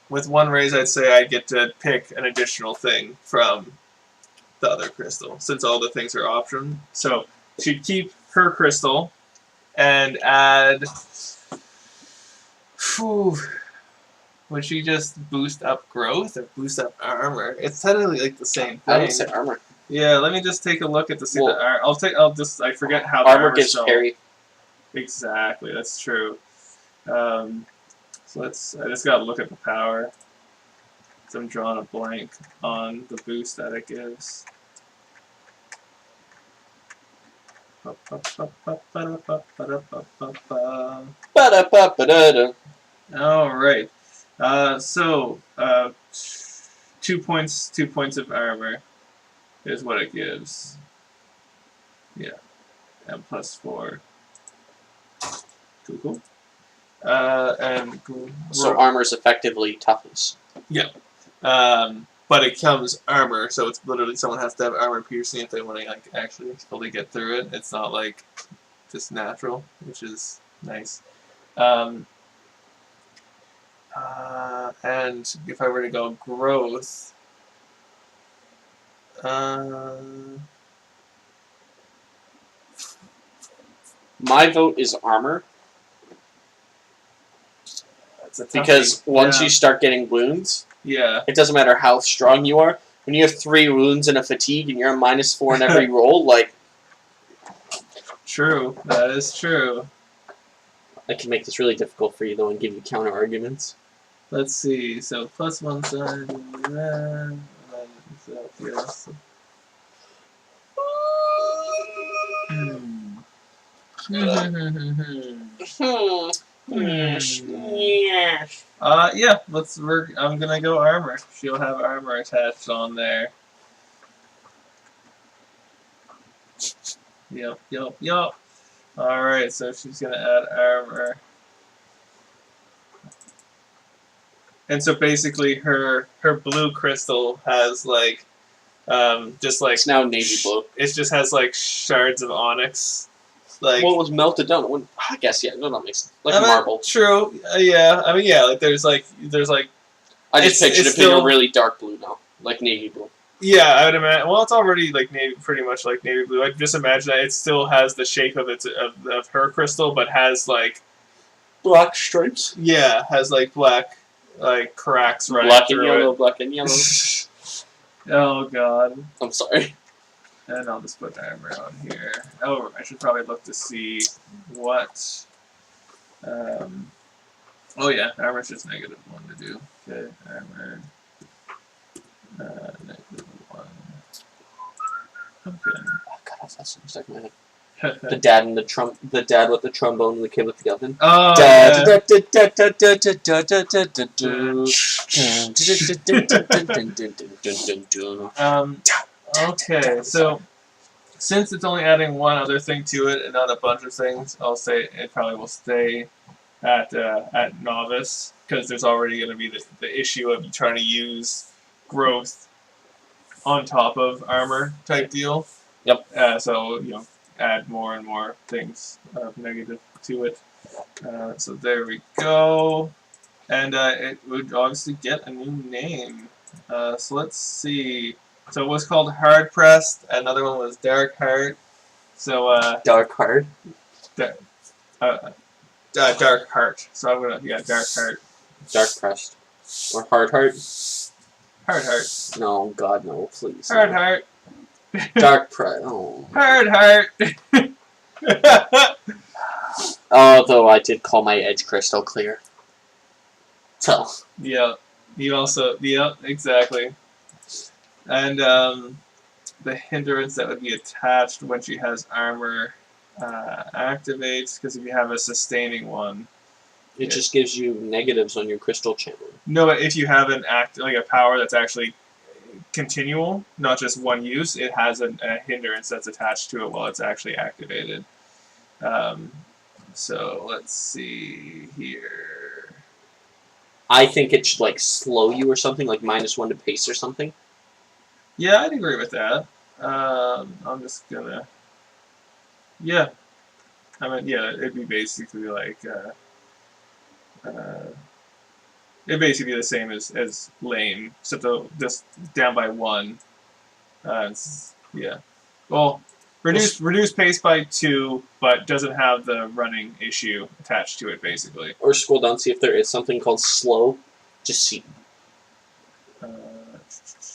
with 1 raise, I'd say I get to pick an additional thing from the other crystal, since all the things are option. So she'd keep her crystal and add... Whew, would she just boost up growth or boost up armor? It's technically like the same thing. I would say armor. Yeah, let me just take a look at the see the I forget how armor gives parry. Exactly, that's true. So I just gotta look at the power. So I'm drawing a blank on the boost that it gives. Alright. So 2 points of armor is what it gives. Yeah. And +4. Cool. So armor is effectively toughness. Yeah. But it comes armor, so it's literally someone has to have armor piercing if they want to actually fully get through it. It's not like just natural, which is nice. And if I were to go growth, my vote is armor. Because once you start getting wounds, it doesn't matter how strong you are. When you have 3 wounds and a fatigue and you're a -4 in every roll, like... True. That is true. I can make this really difficult for you though and give you counter arguments. Let's see. So +1 side. So yes. Yeah. Let's work. I'm gonna go armor. She'll have armor attached on there. Yep. All right. So she's gonna add armor. And so basically, her blue crystal has like, just like It's now navy blue. It just has like shards of onyx. Like, well, it was melted down. I guess yeah. No, that makes sense. Like marble. True. Yeah. I mean, yeah. Like there's like. I just pictured it being a really dark blue now, like navy blue. Yeah, I would imagine. Well, it's already like pretty much like navy blue. I just imagine that it still has the shape of of her crystal, but has like black stripes. Yeah, has like black like cracks running black and through yellow, it. Black and yellow. Oh God. I'm sorry. And I'll just put armor on here. Oh, I should probably look to see what. Oh yeah, armor's just -1 to do. Okay, armor. -1. Okay. Oh God, that's so stuck in my head. The dad and the dad with the trombone and the kid with the oven. Oh. Okay, so since it's only adding one other thing to it and not a bunch of things, I'll say it probably will stay at novice because there's already going to be the issue of you trying to use growth on top of armor type deal. Yep. So add more and more things negative to it. So there we go, and it would obviously get a new name. So let's see. So it was called Hard Pressed. Another one was Dark Heart. So Dark Heart. Dark Heart. So I'm gonna Dark Heart. Dark Pressed. Or Hard Heart. Hard Heart. No, God no, please. Hard Heart. Dark Pressed. Oh. Hard Heart. Although I did call my edge crystal clear. So. Yeah. You also. Yeah. Exactly. And the hindrance that would be attached when she has armor activates, because if you have a sustaining one, it just gives you negatives on your crystal channel. No, if you have like a power that's actually continual, not just one use, it has a hindrance that's attached to it while it's actually activated. So let's see here. I think it should like slow you or something, like -1 to pace or something. Yeah, I'd agree with that. I'm just gonna. Yeah. I mean, yeah, it'd be basically like. It'd basically be the same as lame, except just down by 1. Yeah. Well, reduce pace by 2, but doesn't have the running issue attached to it, basically. Or scroll down, see if there is something called slow. Just see.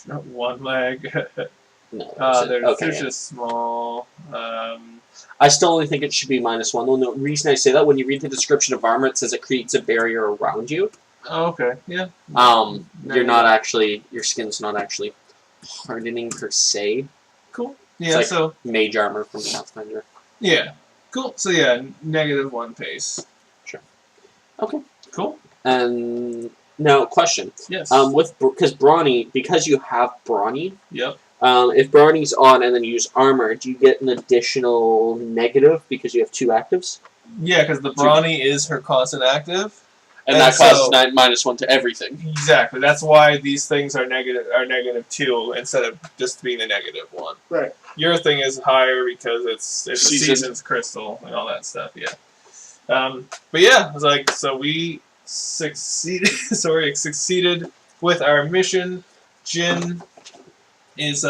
One leg. No. There's just small. I still only think it should be -1. Though the reason I say that, when you read the description of armor, it says it creates a barrier around you. Oh, okay. Yeah. You're not actually. Your skin's not actually hardening per se. Cool. Yeah. It's like so mage armor from Pathfinder. Yeah. Cool. So yeah, -1 pace. Sure. Okay. Cool. And now, question. Yes. Because you have brawny. Yep. If brawny's on and then you use armor, do you get an additional negative because you have 2 actives? Yeah, because the brawny is her constant active. And that causes -1 to everything. Exactly. That's why these things are -2 instead of just being a -1. Right. Your thing is higher because it's a season's crystal and all that stuff. Yeah. But yeah, it's like so we succeeded. Succeeded with our mission. Jin is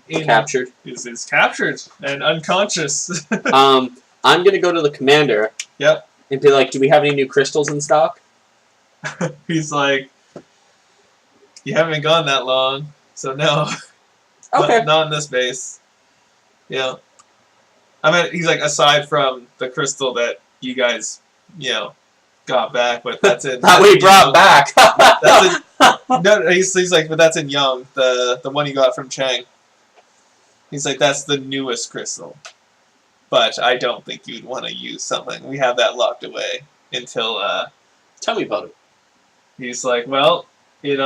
Captured. Is captured and unconscious. I'm gonna go to the commander. Yep. And be like, do we have any new crystals in stock? He's like, you haven't been gone that long, so no. Okay. Not in this base. Yeah. I mean, he's like, aside from the crystal that you guys got back, but that's in That we brought back. That's in, no, he's like, but that's in Young, the one he got from Chang. He's like, that's the newest crystal, but I don't think you'd want to use something. We have that locked away until. Tell me about it. He's like, well, it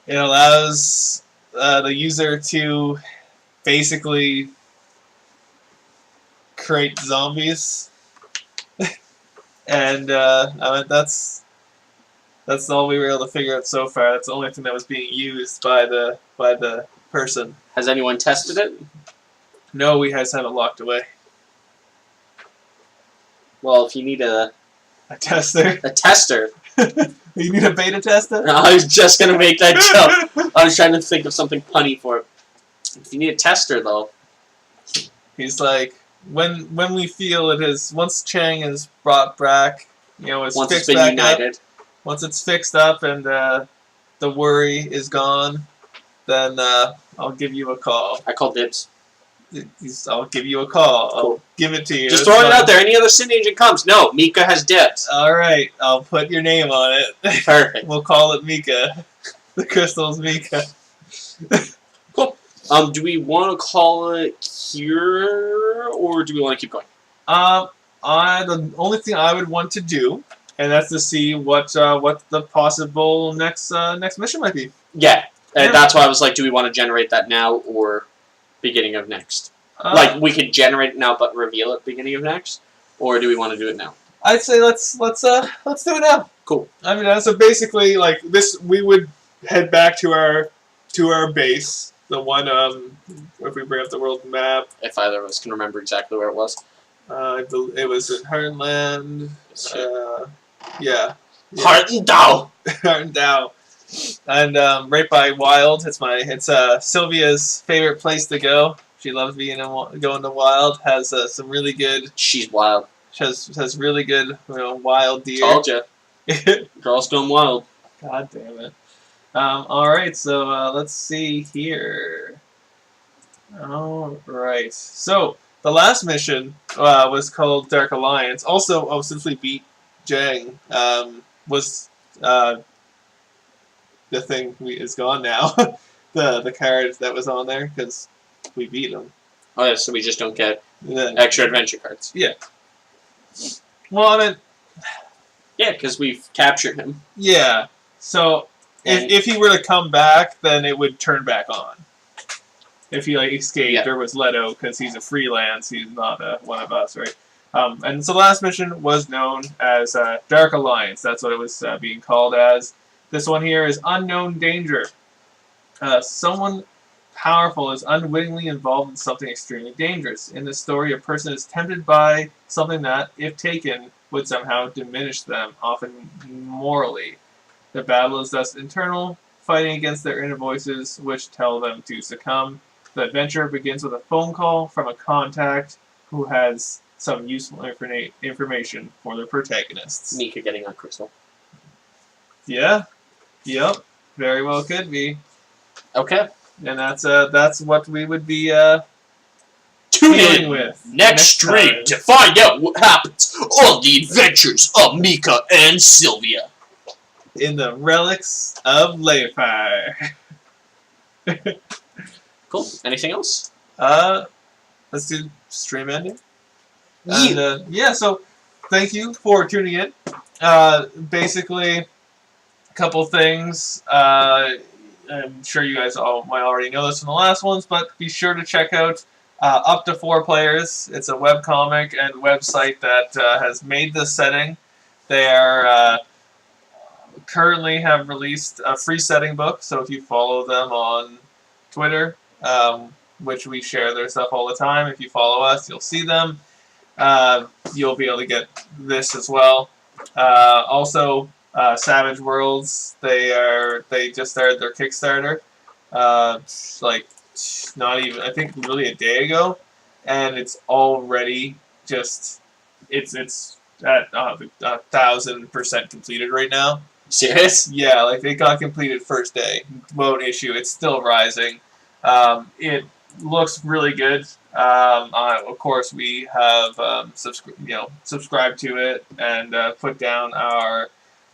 allows the user to basically create zombies, and I mean that's all we were able to figure out so far. That's the only thing that was being used by the person. Has anyone tested it? No, we just have it locked away. Well, if you need a tester. You need a beta tester? No, I was just gonna make that joke. I was trying to think of something punny for it. If you need a tester, though. He's like, when we feel it is, once Chang is brought back, it's once fixed it's been back united. up, once it's fixed up and the worry is gone, then I'll give you a call. I call dibs. I'll give you a call. Cool. I'll give it to you. Just throwing it out there. Any other Sin agent comes? No, Mika has dibs. All right, I'll put your name on it. Perfect. We'll call it Mika. The crystal's Mika. Cool. Do we want to call it here, or do we want to keep going? The only thing I would want to do, and that's to see what the possible next mission might be. Yeah, Yeah. that's why I was like, do we want to generate that now or beginning of next? Like we could generate it now, but reveal it beginning of next, or do we want to do it now? I'd say let's do it now. Cool. I mean, so basically, like this, we would head back to our base, the one if we bring up the world map. If either of us can remember exactly where it was. It was in Heartland. Yeah. Heart and Dow. Heartendale. And right by Wild. It's Sylvia's favorite place to go. She loves going to Wild. Has some really good. She's wild. Has really good wild deer. Told ya. Girls going wild. God damn it. All right, so let's see here. All right, so the last mission was called Dark Alliance. Also, since we beat Jang, was the thing is gone now. the card that was on there because we beat him. Oh yeah, so we just don't get Yeah. extra adventure cards. Yeah. Well, I mean, Yeah, because we've captured him. yeah. So if he were to come back, then it would turn back on. If he escaped or was let out because he's a freelance, he's not one of us, right? And so the last mission was known as Dark Alliance. That's what it was being called as. This one here is Unknown Danger. Someone powerful is unwittingly involved in something extremely dangerous. In this story, a person is tempted by something that, if taken, would somehow diminish them, often morally. The battle is thus internal, fighting against their inner voices, which tell them to succumb. The adventure begins with a phone call from a contact who has some useful information for the protagonists. Mika getting on Crystal. Yeah. Yep. Very well could be. Okay. And that's what we would be Tune dealing in with next stream time. to find out what happens on the adventures of Mika and Sylvia. In the Relics of Leifar. Cool. Anything else? Let's do stream ending. And, so thank you for tuning in. Basically, a couple things. I'm sure you guys all might already know this from the last ones, but be sure to check out Up to 4 Players. It's a webcomic and website that has made this setting. They are currently have released a free setting book, so if you follow them on Twitter, which we share their stuff all the time, if you follow us, you'll see them. You'll be able to get this as well. Also, Savage Worlds, they just started their Kickstarter, not even, I think really a day ago, and it's already just, it's at 1,000% completed right now. Serious? Yeah, it got completed first day. Won't issue. It's still rising. looks really good. Of course, we have subscribed to it and put down our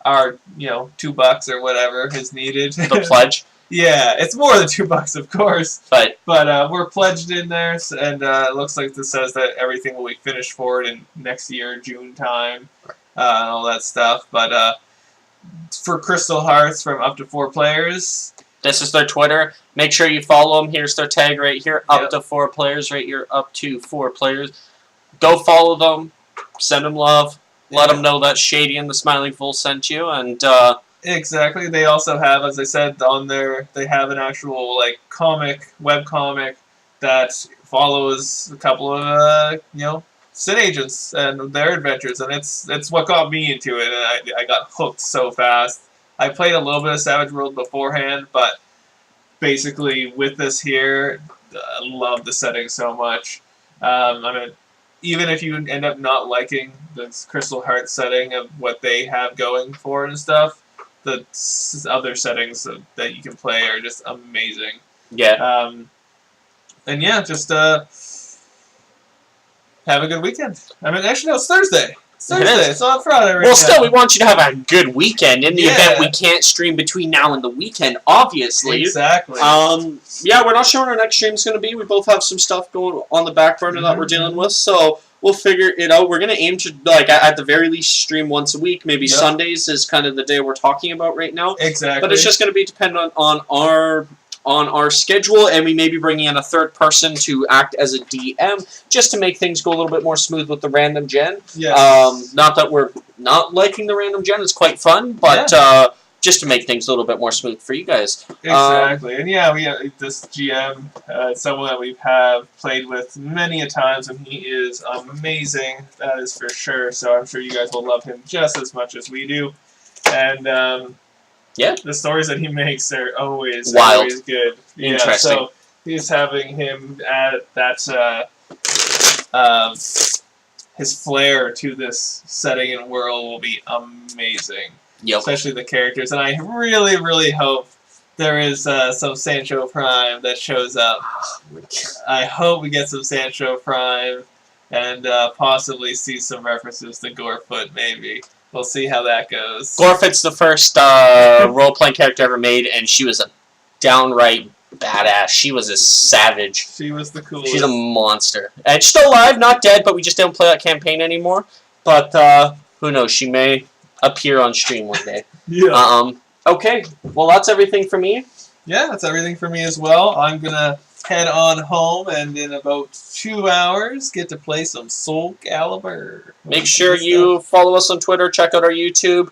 $2 or whatever is needed. The pledge. Yeah, it's more than $2, of course. But We're pledged in there, and it looks like this says that everything will be finished for it in next year, June time, and all that stuff. But for Crystal Hearts from up to 4 players. This is their Twitter. Make sure you follow them. Here's their tag right here. Up to 4 players right here. Up to 4 players. Go follow them. Send them love. Let them know that Shady and the Smiling Fool sent you. And exactly. They also have, as I said, on there, they have an actual web comic that follows a couple of Sid agents and their adventures, and it's what got me into it, and I got hooked so fast. I played a little bit of Savage World beforehand, but basically with this here, I love the setting so much. Even if you end up not liking the Crystal Heart setting of what they have going for and stuff, the other settings that you can play are just amazing. yeah. And yeah, just have a good weekend. Actually, no, it's Thursday. It's Thursday. It's on Friday right now. Still, we want you to have a good weekend. In the Yeah. event we can't stream between now and the weekend, obviously. Exactly. Yeah, we're not sure when our next stream's going to be. We both have some stuff going on the back burner that we're dealing with, so we'll figure it out. We're going to aim to, at the very least, stream once a week. Maybe Sundays is kind of the day we're talking about right now. Exactly. But it's just going to be dependent on our schedule, and we may be bringing in a third person to act as a DM just to make things go a little bit more smooth with the random gen. Yes. Not that we're not liking the random gen; it's quite fun, but just to make things a little bit more smooth for you guys. Exactly, and yeah, we have this GM, someone that we have played with many a times, and he is amazing. That is for sure. So I'm sure you guys will love him just as much as we do, and. Yeah. The stories that he makes are always good. Interesting. So he's having him add his flair to this setting and world will be amazing. Yep. Especially the characters. And I really, really hope there is some Sancho Prime that shows up. I hope we get some Sancho Prime and possibly see some references to Gorefoot, maybe. We'll see how that goes. Gorefoot's the first role-playing character ever made, and she was a downright badass. She was a savage. She was the coolest. She's a monster. And she's still alive, not dead, but we just don't play that campaign anymore. But who knows? She may appear on stream one day. Yeah. Okay. Well, that's everything for me. Yeah, that's everything for me as well. I'm going to head on home and in about 2 hours get to play some Soul Calibur. Make sure you follow us on Twitter, check out our YouTube.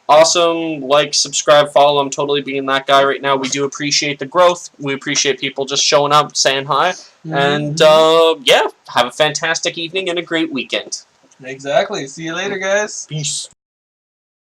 Awesome, subscribe, follow. I'm totally being that guy right now. We do appreciate the growth. We appreciate people just showing up, saying hi. And yeah, have a fantastic evening and a great weekend. Exactly. See you later, guys. Peace.